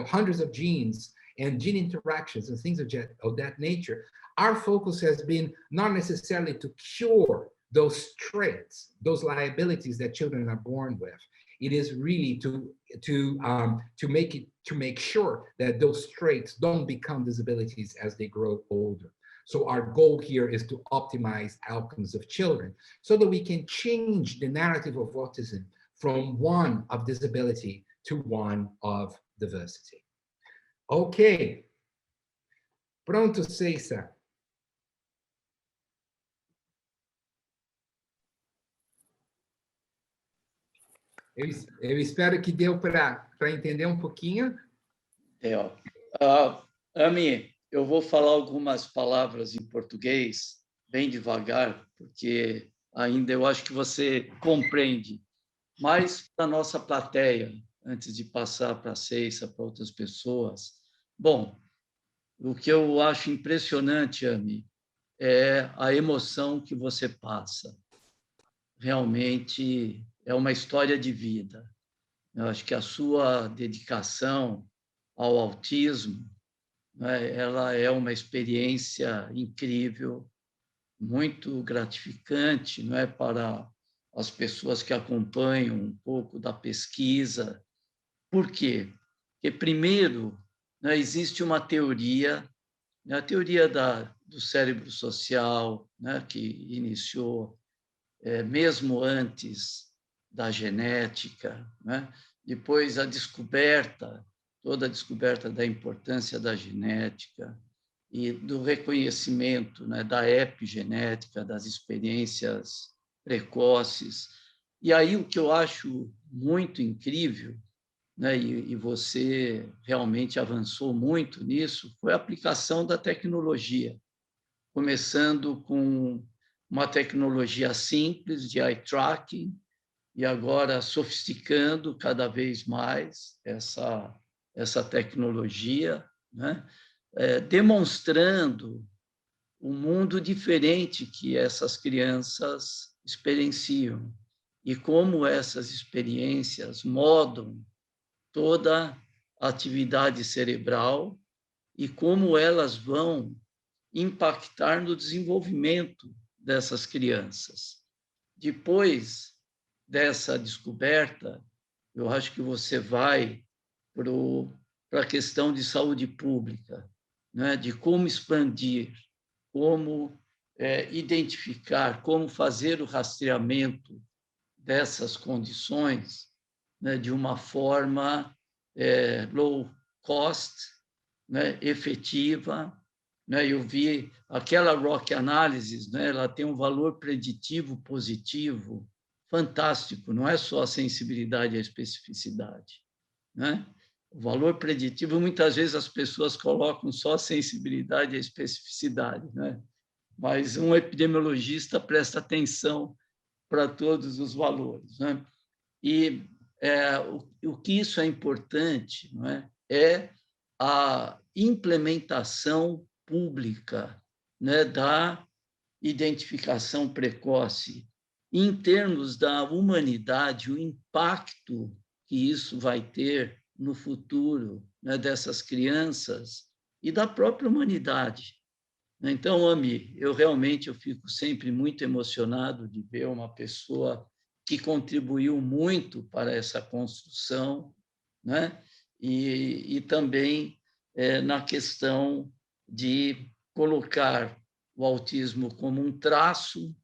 hundreds of genes and gene interactions and things of that nature, our focus has been not necessarily to cure those traits, those liabilities that children are born with. It is really to make sure that those traits don't become disabilities as they grow older. So our goal here is to optimize outcomes of children so that we can change the narrative of autism from one of disability to one of diversity. Ok. Pronto, Ceissa? Eu espero que deu para entender um pouquinho. Ami, eu vou falar algumas palavras em português, bem devagar, porque ainda eu acho que você compreende. Mas para a nossa plateia, antes de passar para a Ceissa, para outras pessoas, bom, o que eu acho impressionante, Ami, é a emoção que você passa. Realmente é uma história de vida. Eu acho que a sua dedicação ao autismo, né, ela é uma experiência incrível, muito gratificante, não é, para as pessoas que acompanham um pouco da pesquisa. Por quê? Porque, primeiro, né, existe uma teoria, né, a teoria do cérebro social, né, que iniciou mesmo antes da genética, né? Depois toda a descoberta da importância da genética e do reconhecimento, né, da epigenética, das experiências precoces. E aí o que eu acho muito incrível, né, e você realmente avançou muito nisso, foi a aplicação da tecnologia, começando com uma tecnologia simples de eye tracking e agora sofisticando cada vez mais essa tecnologia, né? Demonstrando um mundo diferente que essas crianças experienciam e como essas experiências modam toda a atividade cerebral e como elas vão impactar no desenvolvimento dessas crianças. Depois dessa descoberta, eu acho que você vai para a questão de saúde pública, né? De como expandir, como identificar, como fazer o rastreamento dessas condições, né? De uma forma low cost, né? Efetiva. Eu vi aquela ROC Analysis, né? Ela tem um valor preditivo positivo fantástico, não é só a sensibilidade e a especificidade, né? O valor preditivo, muitas vezes as pessoas colocam só a sensibilidade e a especificidade, né? Mas um epidemiologista presta atenção para todos os valores, né? E o que isso é importante, não é? É a implementação pública, né, da identificação precoce. Em termos da humanidade, o impacto que isso vai ter no futuro, né, dessas crianças e da própria humanidade. Então, Ami, eu fico sempre muito emocionado de ver uma pessoa que contribuiu muito para essa construção, né? E também na questão de colocar o autismo como um traço,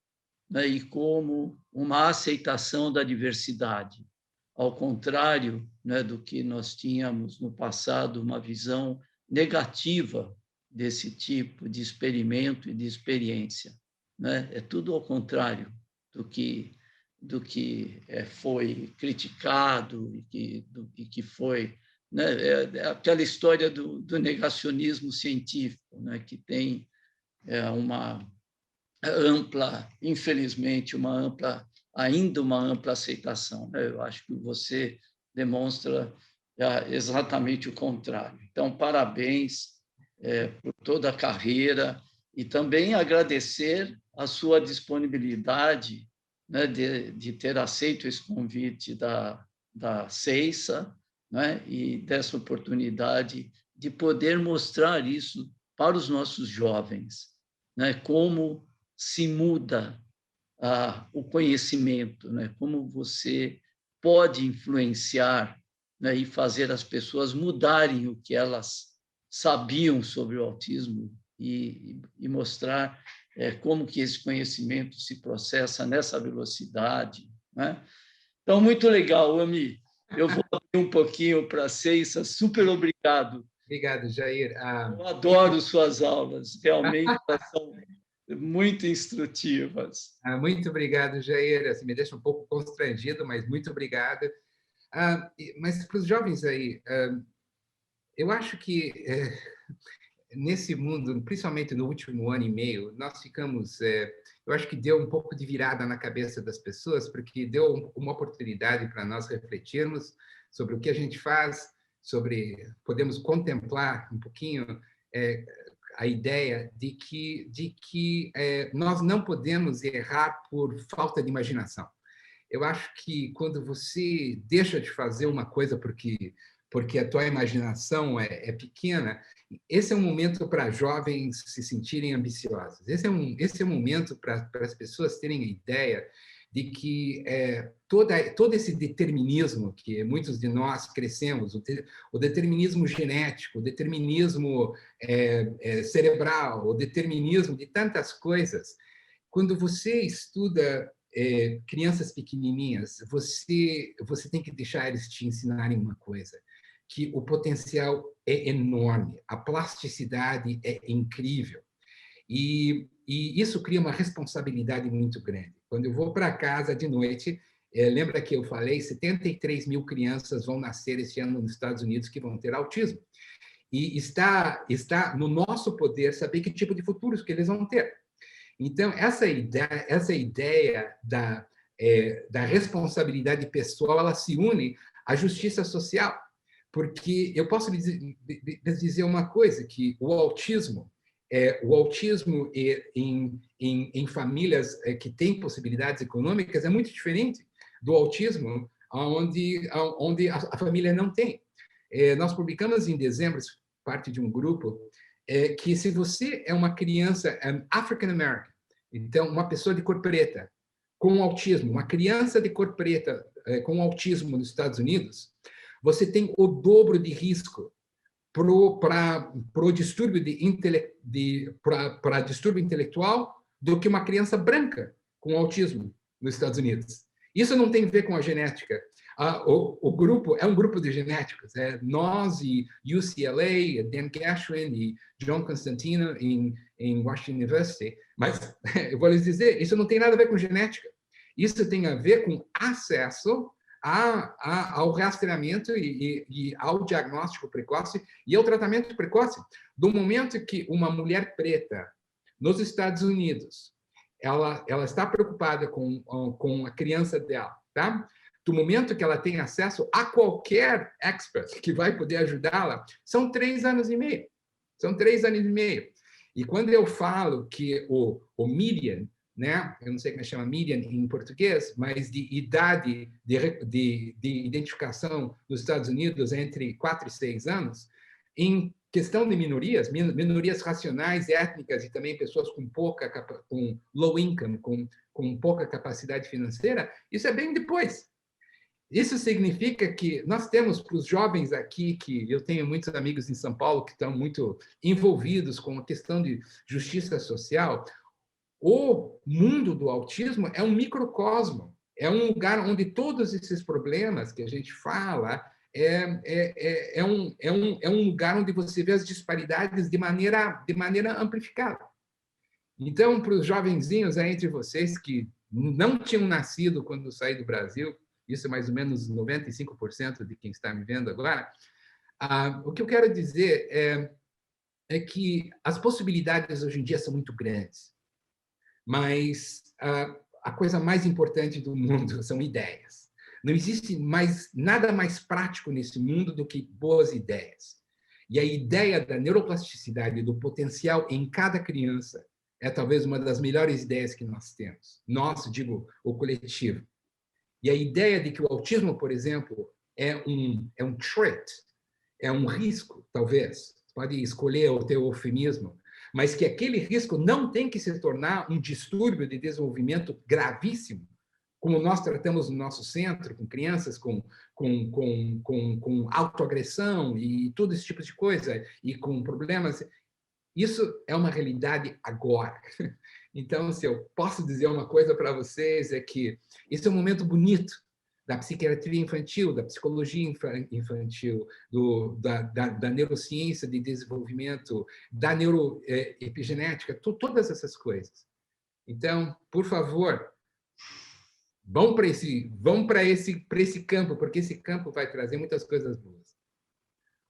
né, e como uma aceitação da diversidade, ao contrário, né, do que nós tínhamos no passado, uma visão negativa desse tipo de experimento e de experiência, né? É tudo ao contrário do que foi criticado e que foi, né? Aquela história do negacionismo científico, né? Que tem uma ampla, infelizmente, ainda uma ampla aceitação, né? Eu acho que você demonstra exatamente o contrário. Então, parabéns, por toda a carreira e também agradecer a sua disponibilidade, né, de ter aceito esse convite da CEISA, né, e dessa oportunidade de poder mostrar isso para os nossos jovens, né, como se muda o conhecimento, né, como você pode influenciar, né, e fazer as pessoas mudarem o que elas sabiam sobre o autismo e mostrar como que esse conhecimento se processa nessa velocidade, né? Então, muito legal, Ami. Eu vou abrir um pouquinho para a CEISA. Super obrigado. Obrigado, Jair. Eu adoro suas aulas. Realmente, elas são muito instrutivas. Muito obrigado, Jair. Assim, me deixa um pouco constrangido, mas muito obrigado. Mas para os jovens aí, eu acho que nesse mundo, principalmente no último ano e meio, nós ficamos... eu acho que deu um pouco de virada na cabeça das pessoas, porque deu uma oportunidade para nós refletirmos sobre o que a gente faz, podemos contemplar um pouquinho a ideia de que nós não podemos errar por falta de imaginação. Eu acho que quando você deixa de fazer uma coisa porque a tua imaginação é pequena, esse é um momento para jovens se sentirem ambiciosos. Esse é um momento para as pessoas terem a ideia de que todo esse determinismo que muitos de nós crescemos, o determinismo genético, o determinismo cerebral, o determinismo de tantas coisas, quando você estuda crianças pequenininhas, você tem que deixar eles te ensinarem uma coisa, que o potencial é enorme, a plasticidade é incrível. E isso cria uma responsabilidade muito grande. Quando eu vou para casa de noite, lembra que eu falei, 73 mil crianças vão nascer esse ano nos Estados Unidos que vão ter autismo. E está no nosso poder saber que tipo de futuros que eles vão ter. Então, essa ideia da responsabilidade pessoal, ela se une à justiça social. Porque eu posso dizer uma coisa, que o autismo em famílias que têm possibilidades econômicas é muito diferente do autismo onde a família não tem. Nós publicamos em dezembro, parte de um grupo, que se você é uma criança African American, então uma pessoa de cor preta com autismo, uma criança de cor preta com autismo nos Estados Unidos, você tem o dobro de risco para distúrbio distúrbio intelectual do que uma criança branca com autismo nos Estados Unidos. Isso não tem a ver com a genética. O grupo é um grupo de genéticos. Nós e UCLA, Dan Gashwin e John Constantino em Washington University. Mas eu vou lhes dizer, isso não tem nada a ver com genética. Isso tem a ver com acesso ao rastreamento e ao diagnóstico precoce e ao tratamento precoce. Do momento que uma mulher preta nos Estados Unidos ela está preocupada com a criança dela, tá? Do momento que ela tem acesso a qualquer expert que vai poder ajudá-la, são 3 anos e meio. São 3 anos e meio. E quando eu falo que o median, né? Eu não sei como chama median em português, mas de idade de identificação nos Estados Unidos entre 4 e 6 anos, em questão de minorias raciais, étnicas e também pessoas com low income, com pouca capacidade financeira, isso é bem depois. Isso significa que nós temos para os jovens aqui, que eu tenho muitos amigos em São Paulo que estão muito envolvidos com a questão de justiça social. O mundo do autismo é um microcosmo, é um lugar onde todos esses problemas que a gente fala é um lugar onde você vê as disparidades de maneira amplificada. Então, para os jovenzinhos entre vocês que não tinham nascido quando eu saí do Brasil, isso é mais ou menos 95% de quem está me vendo agora, o que eu quero dizer é que as possibilidades hoje em dia são muito grandes. Mas a coisa mais importante do mundo são ideias. Não existe nada mais prático nesse mundo do que boas ideias. E a ideia da neuroplasticidade, do potencial em cada criança, é talvez uma das melhores ideias que nós temos. Nós, digo, o coletivo. E a ideia de que o autismo, por exemplo, é um trait, é um risco, talvez, pode escolher o teu eufemismo, mas que aquele risco não tem que se tornar um distúrbio de desenvolvimento gravíssimo, como nós tratamos no nosso centro, com crianças com autoagressão e todo esse tipo de coisa, e com problemas. Isso é uma realidade agora. Então, se eu posso dizer uma coisa para vocês, é que esse é um momento bonito da psiquiatria infantil, da psicologia infantil, da neurociência de desenvolvimento, da neuroepigenética, todas essas coisas. Então, por favor, vão para esse campo, porque esse campo vai trazer muitas coisas boas.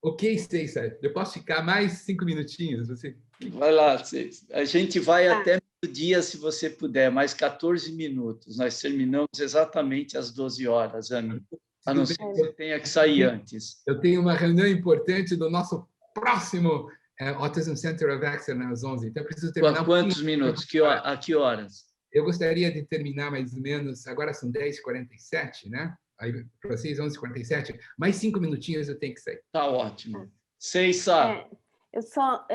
Ok, Ceissa, eu posso ficar mais 5 minutinhos? Vai lá, Ceissa. A gente vai até meio-dia, se você puder, mais 14 minutos. Nós terminamos exatamente às 12 horas, Ami. A não ser que você tenha que sair antes. Eu tenho uma reunião importante do nosso próximo Autism Center of Excellence às 11, então eu preciso terminar. Quantos minutos? A que horas? Eu gostaria de terminar mais ou menos, agora são 10h47, né? Aí, para vocês, 11h47, mais 5 minutinhos eu tenho que sair. Tá ótimo. Ceissa. Eu só,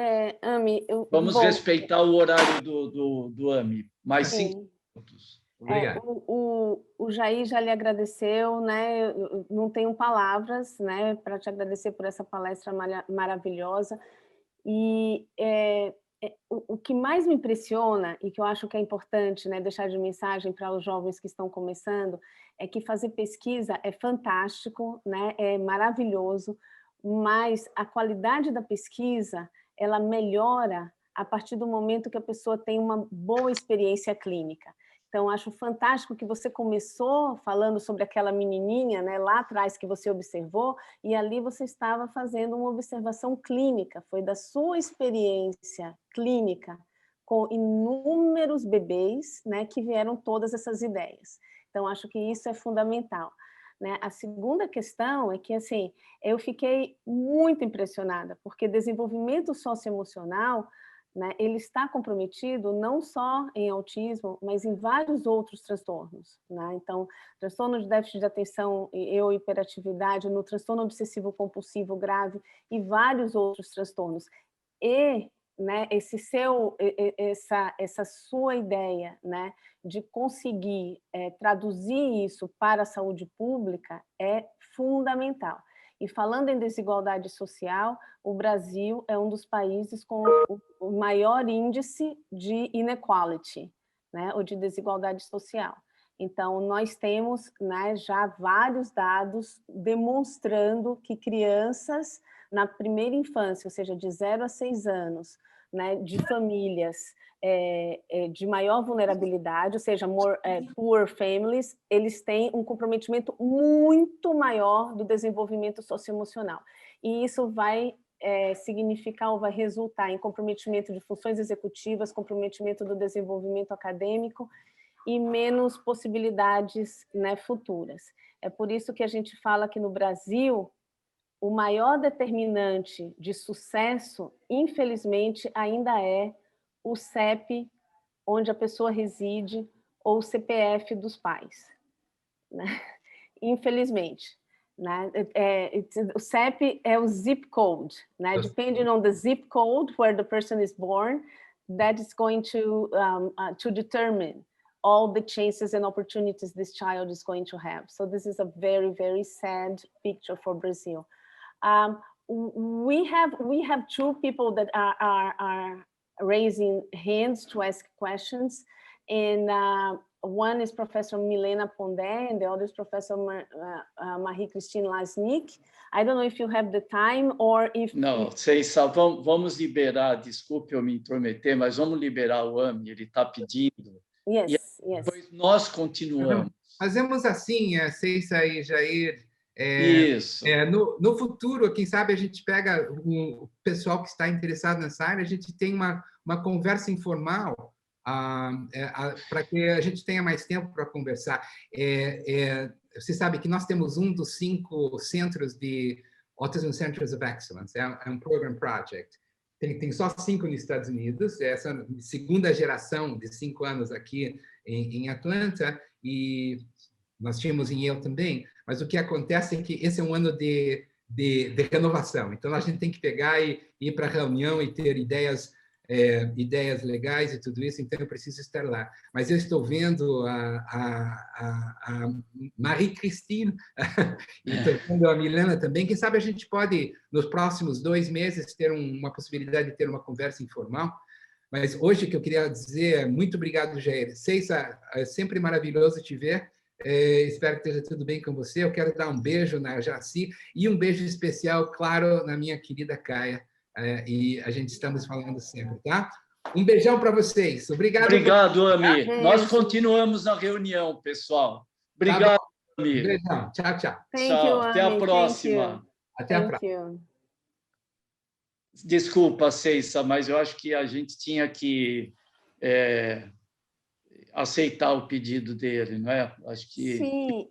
Ami... Vamos respeitar o horário do Ami. Mais 5 minutos. Obrigado. O Jair já lhe agradeceu, né? Eu não tenho palavras, né, para te agradecer por essa palestra maravilhosa. E o que mais me impressiona e que eu acho que é importante, né, deixar de mensagem para os jovens que estão começando é que fazer pesquisa é fantástico, né, é maravilhoso, mas a qualidade da pesquisa ela melhora a partir do momento que a pessoa tem uma boa experiência clínica. Então, acho fantástico que você começou falando sobre aquela menininha, né, lá atrás que você observou, e ali você estava fazendo uma observação clínica, foi da sua experiência clínica com inúmeros bebês, né, que vieram todas essas ideias. Então, acho que isso é fundamental, né? A segunda questão é que, assim, eu fiquei muito impressionada, porque desenvolvimento socioemocional, né, ele está comprometido não só em autismo, mas em vários outros transtornos, né? Então, transtorno de déficit de atenção e hiperatividade, no transtorno obsessivo-compulsivo grave e vários outros transtornos. E, né, essa sua ideia, né, de conseguir traduzir isso para a saúde pública é fundamental. E falando em desigualdade social, o Brasil é um dos países com o maior índice de inequality, né, ou de desigualdade social. Então, nós temos, né, já vários dados demonstrando que crianças na primeira infância, ou seja, de 0 a 6 anos, né, de famílias de maior vulnerabilidade, ou seja, poor families, eles têm um comprometimento muito maior do desenvolvimento socioemocional. E isso vai significar ou vai resultar em comprometimento de funções executivas, comprometimento do desenvolvimento acadêmico e menos possibilidades, né, futuras. É por isso que a gente fala que no Brasil o maior determinante de sucesso, infelizmente, ainda é o CEP, onde a pessoa reside, ou o CPF dos pais, né? Infelizmente, né? O CEP é o zip code, né? Depending on the zip code where the person is born, that is going to determine all the chances and opportunities this child is going to have. So this is a very, very sad picture for Brazil. We have 2 people that are raising hands to ask questions, and one is Professor Milena Pondé, and the other is Professor Marie-Christine Lasnik. I don't know if you have the time or if... Não, Ceissa, vamos liberar, desculpe eu me intrometer, mas vamos liberar o Ami, ele está pedindo. Yes, depois nós continuamos. Fazemos assim, Ceissa e Jair. Isso. No futuro, quem sabe a gente pega o pessoal que está interessado nessa área, a gente tem uma conversa informal para que a gente tenha mais tempo para conversar. Você sabe que nós temos um dos 5 centros de Autism Centers of Excellence. É um program project. Tem só 5 nos Estados Unidos, essa segunda geração de 5 anos aqui em Atlanta, e nós tínhamos em Yale também, mas o que acontece é que esse é um ano de renovação, então a gente tem que pegar e ir para a reunião e ter ideias legais e tudo isso, então eu preciso estar lá. Mas eu estou vendo a Marie-Christine e estou vendo a Milena também. Quem sabe a gente pode, nos próximos 2 meses, ter uma possibilidade de ter uma conversa informal. Mas hoje o que eu queria dizer é muito obrigado, Jair. Ceissa, é sempre maravilhoso te ver. Espero que esteja tudo bem com você. Eu quero dar um beijo na Jaci e um beijo especial, claro, na minha querida Caia. E a gente estamos falando sempre, tá? Um beijão para vocês. Obrigado. Obrigado, Ami. Nós continuamos na reunião, pessoal. Obrigado, Ami. Um beijão. Tchau, tchau. Tchau. Até a próxima. Até a próxima. Desculpa, Ceissa, mas eu acho que a gente tinha que aceitar o pedido dele, não é? Acho que sim,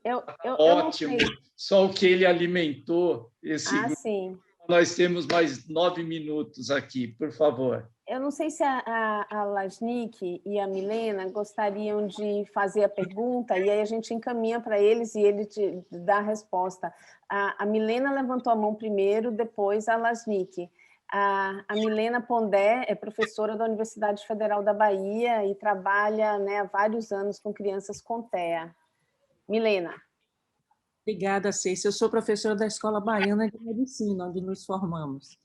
ótimo. Eu não sei. Só o que ele alimentou esse grupo. Sim. Nós temos mais 9 minutos aqui, por favor. Eu não sei se a Lasnik e a Milena gostariam de fazer a pergunta, e aí a gente encaminha para eles e ele te dá a resposta. A Milena levantou a mão primeiro, depois a Lasnik. A Milena Pondé é professora da Universidade Federal da Bahia e trabalha, né, há vários anos com crianças com TEA. Milena. Obrigada, Ceissa. Eu sou professora da Escola Baiana de Medicina, onde nos formamos.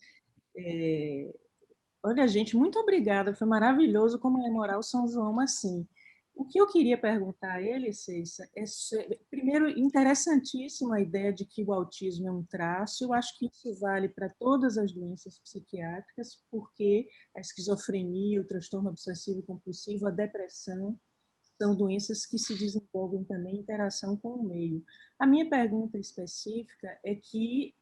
Olha, gente, muito obrigada. Foi maravilhoso comemorar o São João assim. O que eu queria perguntar a ele, Ceissa, primeiro, interessantíssima a ideia de que o autismo é um traço. Eu acho que isso vale para todas as doenças psiquiátricas, porque a esquizofrenia, o transtorno obsessivo compulsivo, a depressão, são doenças que se desenvolvem também em interação com o meio. A minha pergunta específica é que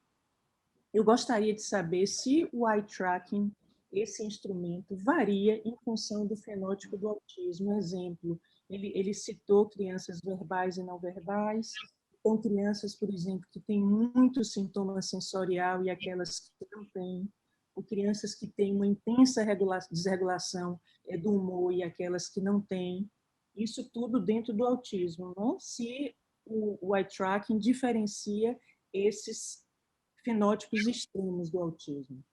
eu gostaria de saber se o eye tracking, esse instrumento, varia em função do fenótipo do autismo. Exemplo, ele citou crianças verbais e não verbais, então crianças, por exemplo, que têm muito sintoma sensorial e aquelas que não têm, ou crianças que têm uma intensa desregulação do humor e aquelas que não têm. Isso tudo dentro do autismo, não? Se o eye tracking diferencia esses fenótipos extremos do autismo.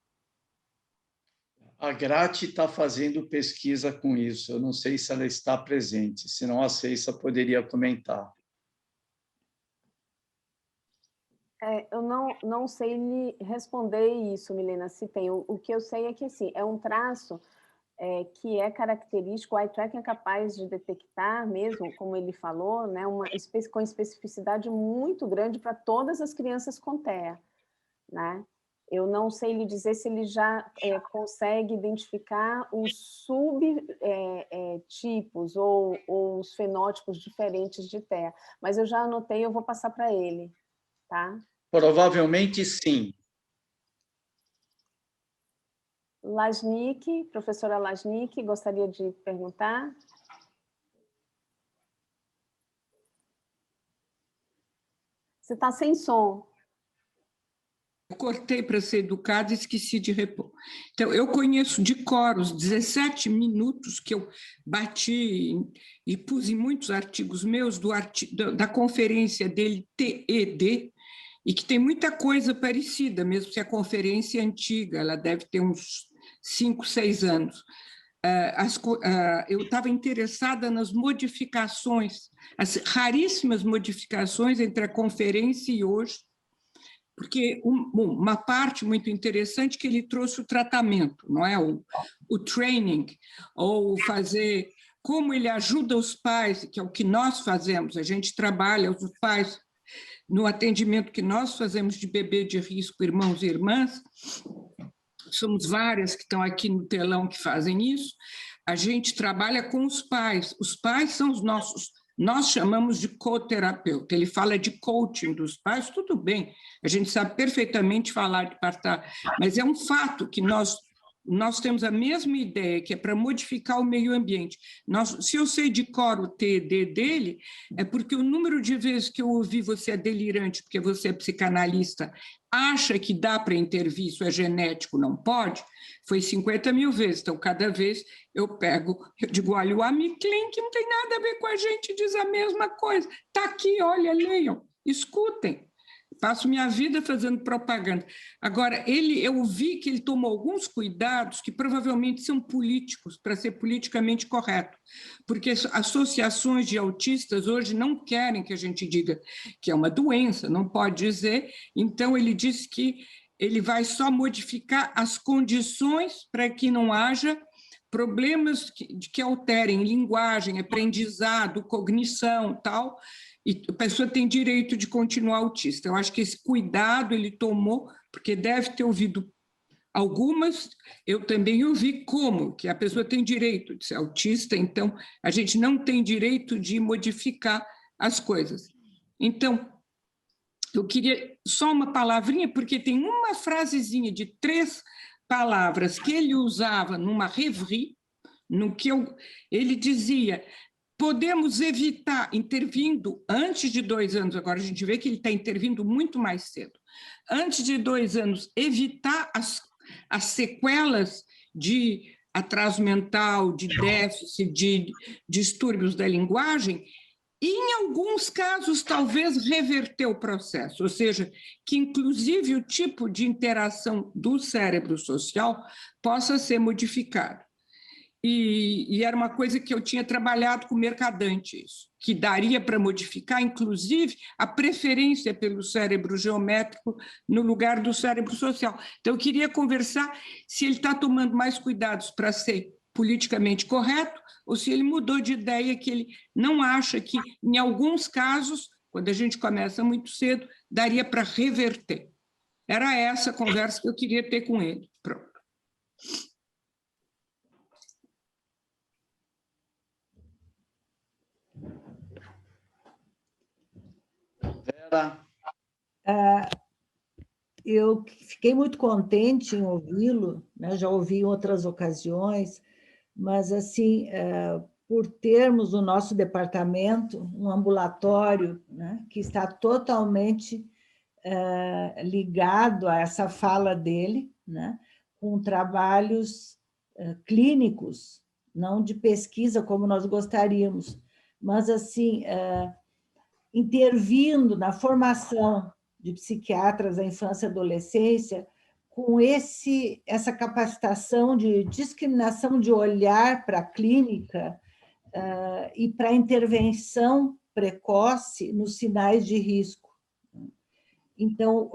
A Grati está fazendo pesquisa com isso. Eu não sei se ela está presente, senão a Ceissa poderia comentar. Eu não sei lhe responder isso, Milena, se tem. O que eu sei é que assim, é um traço que é característico, o eye tracking é capaz de detectar mesmo, como ele falou, né, com especificidade muito grande para todas as crianças com TEA, né? Eu não sei lhe dizer se ele já consegue identificar os subtipos ou os fenótipos diferentes de TEA, mas eu já anotei, eu vou passar para ele, tá? Provavelmente sim. Lasnik, professora Lasnik, gostaria de perguntar? Você está sem som. Eu cortei para ser educada e esqueci de repor. Então, eu conheço de cor os 17 minutos que eu bati e pus em muitos artigos meus da conferência dele, TED, e que tem muita coisa parecida, mesmo se a conferência é antiga, ela deve ter uns 5, 6 anos. Eu estava interessada nas modificações, as raríssimas modificações entre a conferência e hoje, porque uma parte muito interessante que ele trouxe o tratamento, não é? O training, ou fazer como ele ajuda os pais, que é o que nós fazemos, a gente trabalha os pais no atendimento que nós fazemos de bebê de risco, irmãos e irmãs, somos várias que estão aqui no telão que fazem isso, a gente trabalha com os pais são os nossos, nós chamamos de coterapeuta, ele fala de coaching dos pais, tudo bem, a gente sabe perfeitamente falar de partar, mas é um fato que nós nós temos a mesma ideia, que é para modificar o meio ambiente. Se eu sei de cor o TD dele, é porque o número de vezes que eu ouvi você é delirante, porque você é psicanalista, acha que dá para intervir, isso é genético, não pode, foi 50 mil vezes. Então, cada vez eu digo, olha, o Amy Klein, que não tem nada a ver com a gente, diz a mesma coisa. Está aqui, olha, leiam, escutem. Passo minha vida fazendo propaganda. Agora, eu vi que ele tomou alguns cuidados que provavelmente são políticos, para ser politicamente correto, porque associações de autistas hoje não querem que a gente diga que é uma doença, não pode dizer. Então, ele disse que ele vai só modificar as condições para que não haja problemas que alterem linguagem, aprendizado, cognição, tal, e a pessoa tem direito de continuar autista. Eu acho que esse cuidado ele tomou, porque deve ter ouvido algumas, eu também ouvi que a pessoa tem direito de ser autista, então a gente não tem direito de modificar as coisas. Então, eu queria só uma palavrinha, porque tem uma frasezinha de 3 palavras que ele usava numa rêverie, ele dizia: podemos evitar, intervindo antes de 2 anos, agora a gente vê que ele está intervindo muito mais cedo, antes de 2 anos, evitar as sequelas de atraso mental, de déficit, de distúrbios da linguagem, e, em alguns casos, talvez reverter o processo, ou seja, que, inclusive, o tipo de interação do cérebro social possa ser modificado. E era uma coisa que eu tinha trabalhado com o Mercadante, isso, que daria para modificar, inclusive, a preferência pelo cérebro geométrico no lugar do cérebro social. Então, eu queria conversar se ele está tomando mais cuidados para ser politicamente correto ou se ele mudou de ideia, que ele não acha que, em alguns casos, quando a gente começa muito cedo, daria para reverter. Era essa a conversa que eu queria ter com ele. Pronto. Vera? Eu fiquei muito contente em ouvi-lo, né? Já ouvi em outras ocasiões, mas, assim, por termos no nosso departamento um ambulatório, né, que está totalmente ligado a essa fala dele, né, com trabalhos clínicos, não de pesquisa como nós gostaríamos, mas, assim, intervindo na formação de psiquiatras da infância e adolescência, com essa capacitação de discriminação de olhar para a clínica e para a intervenção precoce nos sinais de risco. Então,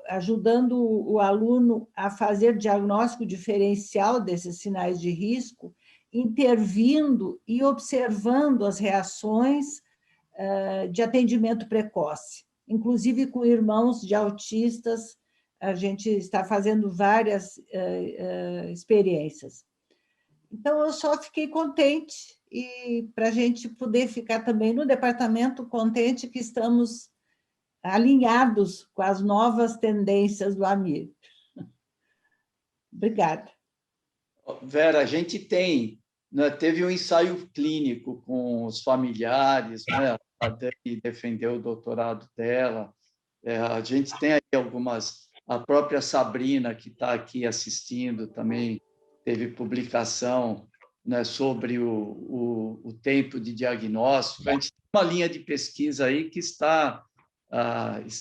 ajudando o aluno a fazer diagnóstico diferencial desses sinais de risco, intervindo e observando as reações de atendimento precoce, inclusive com irmãos de autistas. A gente está fazendo várias experiências. Então, eu só fiquei contente, e para a gente poder ficar também no departamento contente que estamos alinhados com as novas tendências do Amir. Obrigada. Vera, a gente teve um ensaio clínico com os familiares, né? A Dani defendeu o doutorado dela, a gente tem aí algumas... A própria Sabrina, que está aqui assistindo, também teve publicação, né, sobre o tempo de diagnóstico. A gente tem uma linha de pesquisa aí que está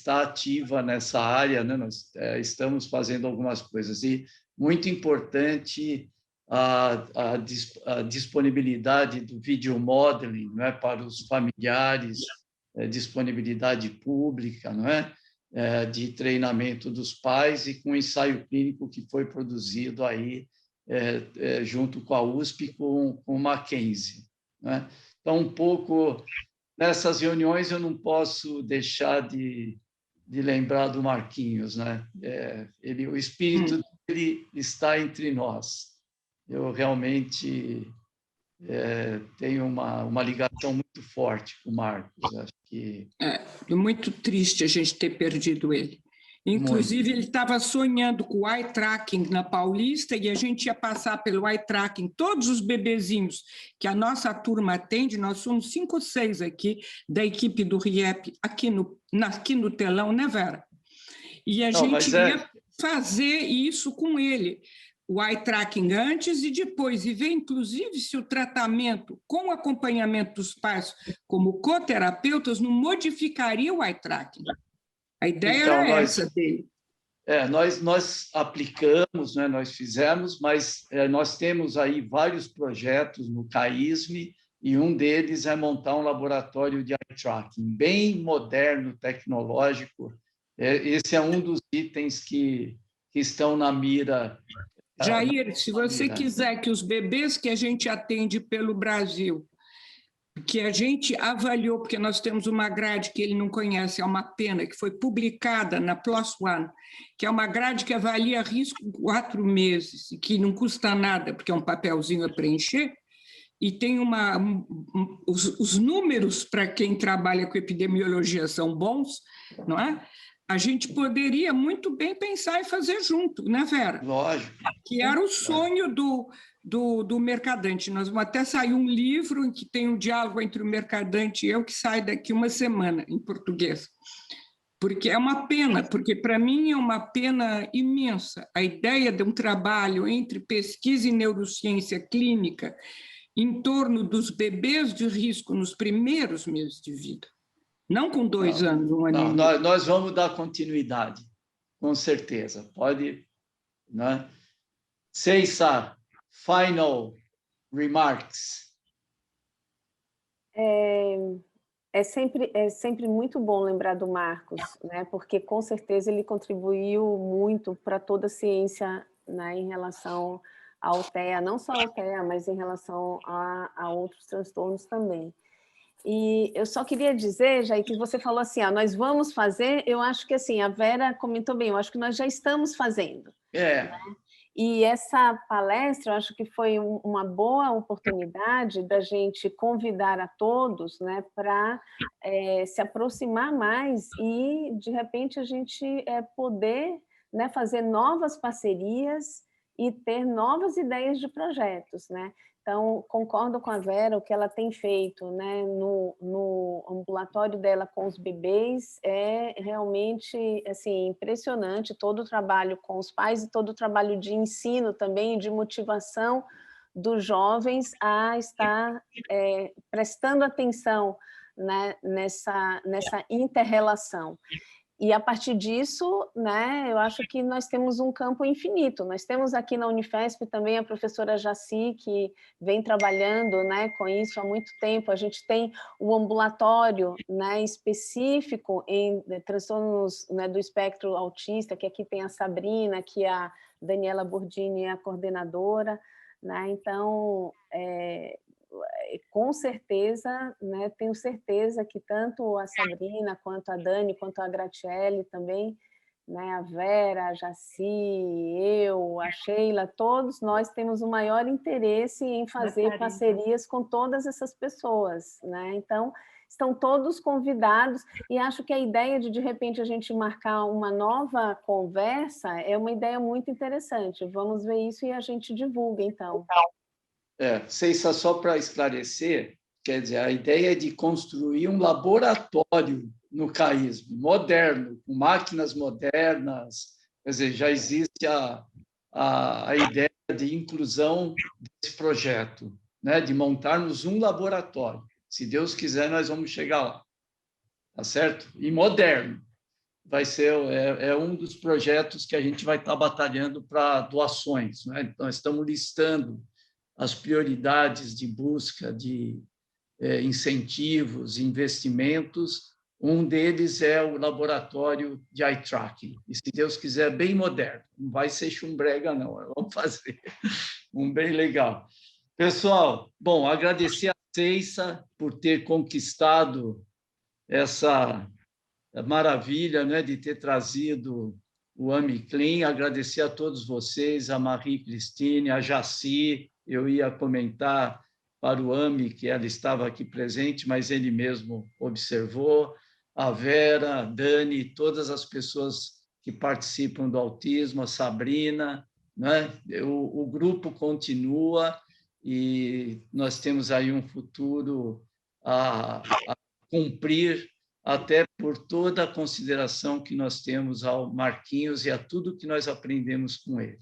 ativa nessa área, né? Nós estamos fazendo algumas coisas. E muito importante a disponibilidade do video modeling, né, para os familiares, disponibilidade pública, não é? De treinamento dos pais, e com o ensaio clínico que foi produzido aí junto com a USP, com o Mackenzie, né? Então, um pouco nessas reuniões eu não posso deixar de lembrar do Marquinhos, né? O espírito dele está entre nós. Eu realmente tenho uma ligação muito forte com o Marcos. Acho que É muito triste a gente ter perdido ele. Inclusive, ele estava sonhando com o eye tracking na Paulista e a gente ia passar pelo eye tracking, todos os bebezinhos que a nossa turma atende, nós somos 5 ou 6 aqui da equipe do RIEP, aqui no telão, né, Vera? E a gente ia fazer isso com ele, o eye tracking antes e depois, e ver, inclusive, se o tratamento com o acompanhamento dos pais como coterapeutas não modificaria o eye tracking. A ideia Então, era essa dele. Nós aplicamos, né, nós fizemos, mas nós temos aí vários projetos no CAISM, e um deles é montar um laboratório de eye tracking, bem moderno, tecnológico. Esse é um dos itens que estão na mira. Jair, se você quiser que os bebês que a gente atende pelo Brasil, que a gente avaliou, porque nós temos uma grade que ele não conhece, é uma pena, que foi publicada na PLOS ONE, que é uma grade que avalia risco 4 meses, e que não custa nada, porque é um papelzinho a preencher, e tem os números para quem trabalha com epidemiologia são bons, não é? A gente poderia muito bem pensar em fazer junto, né, Vera? Lógico. Que era o sonho do mercadante. Nós vamos até sair um livro em que tem um diálogo entre o mercadante e eu, que sai daqui uma semana, em português. Porque é uma pena, porque para mim é uma pena imensa a ideia de um trabalho entre pesquisa e neurociência clínica em torno dos bebês de risco nos primeiros meses de vida. Não com 2 anos, 1 ano e meio. Nós vamos dar continuidade, com certeza. Pode, né? Ceissa, final remarks. É sempre muito bom lembrar do Marcos, né? Porque com certeza ele contribuiu muito para toda a ciência, né, em relação ao TEA, não só ao TEA, mas em relação a outros transtornos também. E eu só queria dizer, Jair, que você falou assim, nós vamos fazer, eu acho que assim, a Vera comentou bem, eu acho que nós já estamos fazendo. Né? E essa palestra, eu acho que foi uma boa oportunidade da gente convidar a todos, né, para se aproximar mais e, de repente, a gente poder, né, fazer novas parcerias e ter novas ideias de projetos, né? Então, concordo com a Vera, o que ela tem feito, né, no ambulatório dela com os bebês é realmente assim, impressionante, todo o trabalho com os pais e todo o trabalho de ensino também, de motivação dos jovens a estar prestando atenção, né, nessa inter-relação. E, a partir disso, né, eu acho que nós temos um campo infinito. Nós temos aqui na Unifesp também a professora Jaci, que vem trabalhando, né, com isso há muito tempo. A gente tem o ambulatório, né, específico em transtornos, né, do espectro autista, que aqui tem a Sabrina, que a Daniela Burdini é a coordenadora. Né? Então, com certeza, né, tenho certeza que tanto a Sabrina, quanto a Dani, quanto a Graciele também, né, a Vera, a Jaci, eu, a Sheila, todos nós temos o maior interesse em fazer parcerias com todas essas pessoas. Né? Então, estão todos convidados, e acho que a ideia de repente, a gente marcar uma nova conversa é uma ideia muito interessante. Vamos ver isso e a gente divulga, então. Ceissa, só para esclarecer, quer dizer, a ideia é de construir um laboratório no CAISM, moderno, com máquinas modernas, quer dizer, já existe a ideia de inclusão desse projeto, né, de montarmos um laboratório. Se Deus quiser, nós vamos chegar lá, tá certo? E moderno. Vai ser um dos projetos que a gente vai estar batalhando para doações, né? Então, estamos listando as prioridades de busca de incentivos, investimentos. Um deles é o laboratório de eye tracking. E, se Deus quiser, bem moderno. Não vai ser chumbrega, não. Vamos fazer um bem legal. Pessoal, bom, agradecer a Ceissa por ter conquistado essa maravilha, né, de ter trazido o AmiClean. Agradecer a todos vocês, a Marie-Christine, a Jaci. Eu ia comentar para o AMI que ela estava aqui presente, mas ele mesmo observou. A Vera, a Dani, todas as pessoas que participam do autismo, a Sabrina, né? O grupo continua e nós temos aí um futuro a cumprir, até por toda a consideração que nós temos ao Marquinhos e a tudo que nós aprendemos com ele,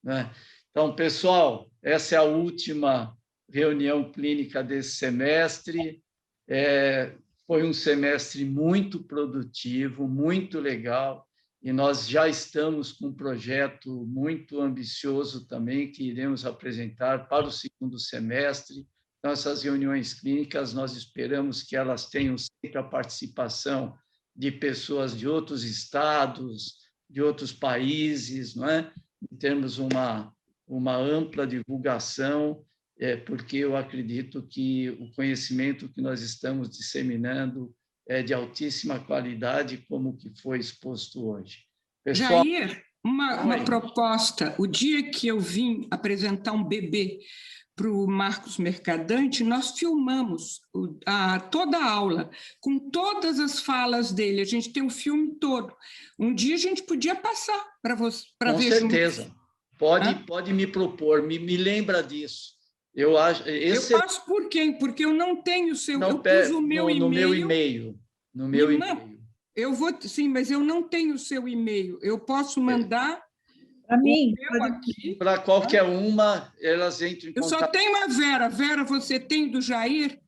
né? Então, pessoal, essa é a última reunião clínica desse semestre. Foi um semestre muito produtivo, muito legal, e nós já estamos com um projeto muito ambicioso também, que iremos apresentar para o segundo semestre. Então, essas reuniões clínicas, nós esperamos que elas tenham sempre a participação de pessoas de outros estados, de outros países, não é? Termos uma ampla divulgação, porque eu acredito que o conhecimento que nós estamos disseminando é de altíssima qualidade, como o que foi exposto hoje. Pessoal, Jair, uma proposta. O dia que eu vim apresentar um bebê para o Marcos Mercadante, nós filmamos toda a aula, com todas as falas dele. A gente tem um filme todo. Um dia a gente podia passar para você, para ver. Com certeza. Pode me propor, me lembra disso. Eu acho. Eu faço por quem? Porque eu não tenho o seu. Eu pus o meu e-mail. No meu e-mail. No meu e-mail. Eu vou, sim, mas eu não tenho o seu e-mail. Eu posso mandar. Para mim, para qualquer uma, elas entram em contato. Eu só tenho a Vera. Vera, você tem do Jair?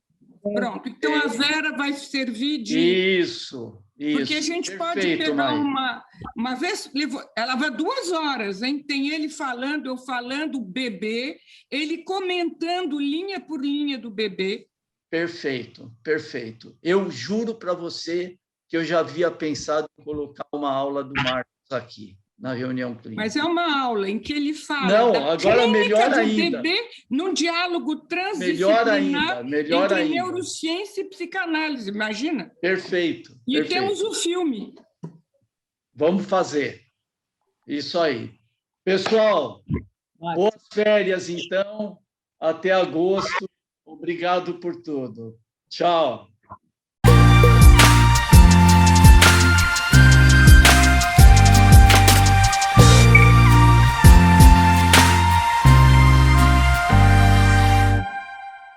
Pronto. Então a Vera vai servir de. Isso. Porque a gente pode pegar uma vez, ela vai 2 horas, hein? Tem ele falando, eu falando, o bebê, ele comentando linha por linha do bebê. Perfeito, perfeito. Eu juro para você que eu já havia pensado em colocar uma aula do Marcos aqui, na reunião clínica. Mas é uma aula em que ele fala Não, agora melhor ainda. Bebê, num diálogo transdisciplinar entre neurociência e psicanálise, imagina? Perfeito. E temos o filme. Vamos fazer. Isso aí. Pessoal, boas férias, então. Até agosto. Obrigado por tudo. Tchau.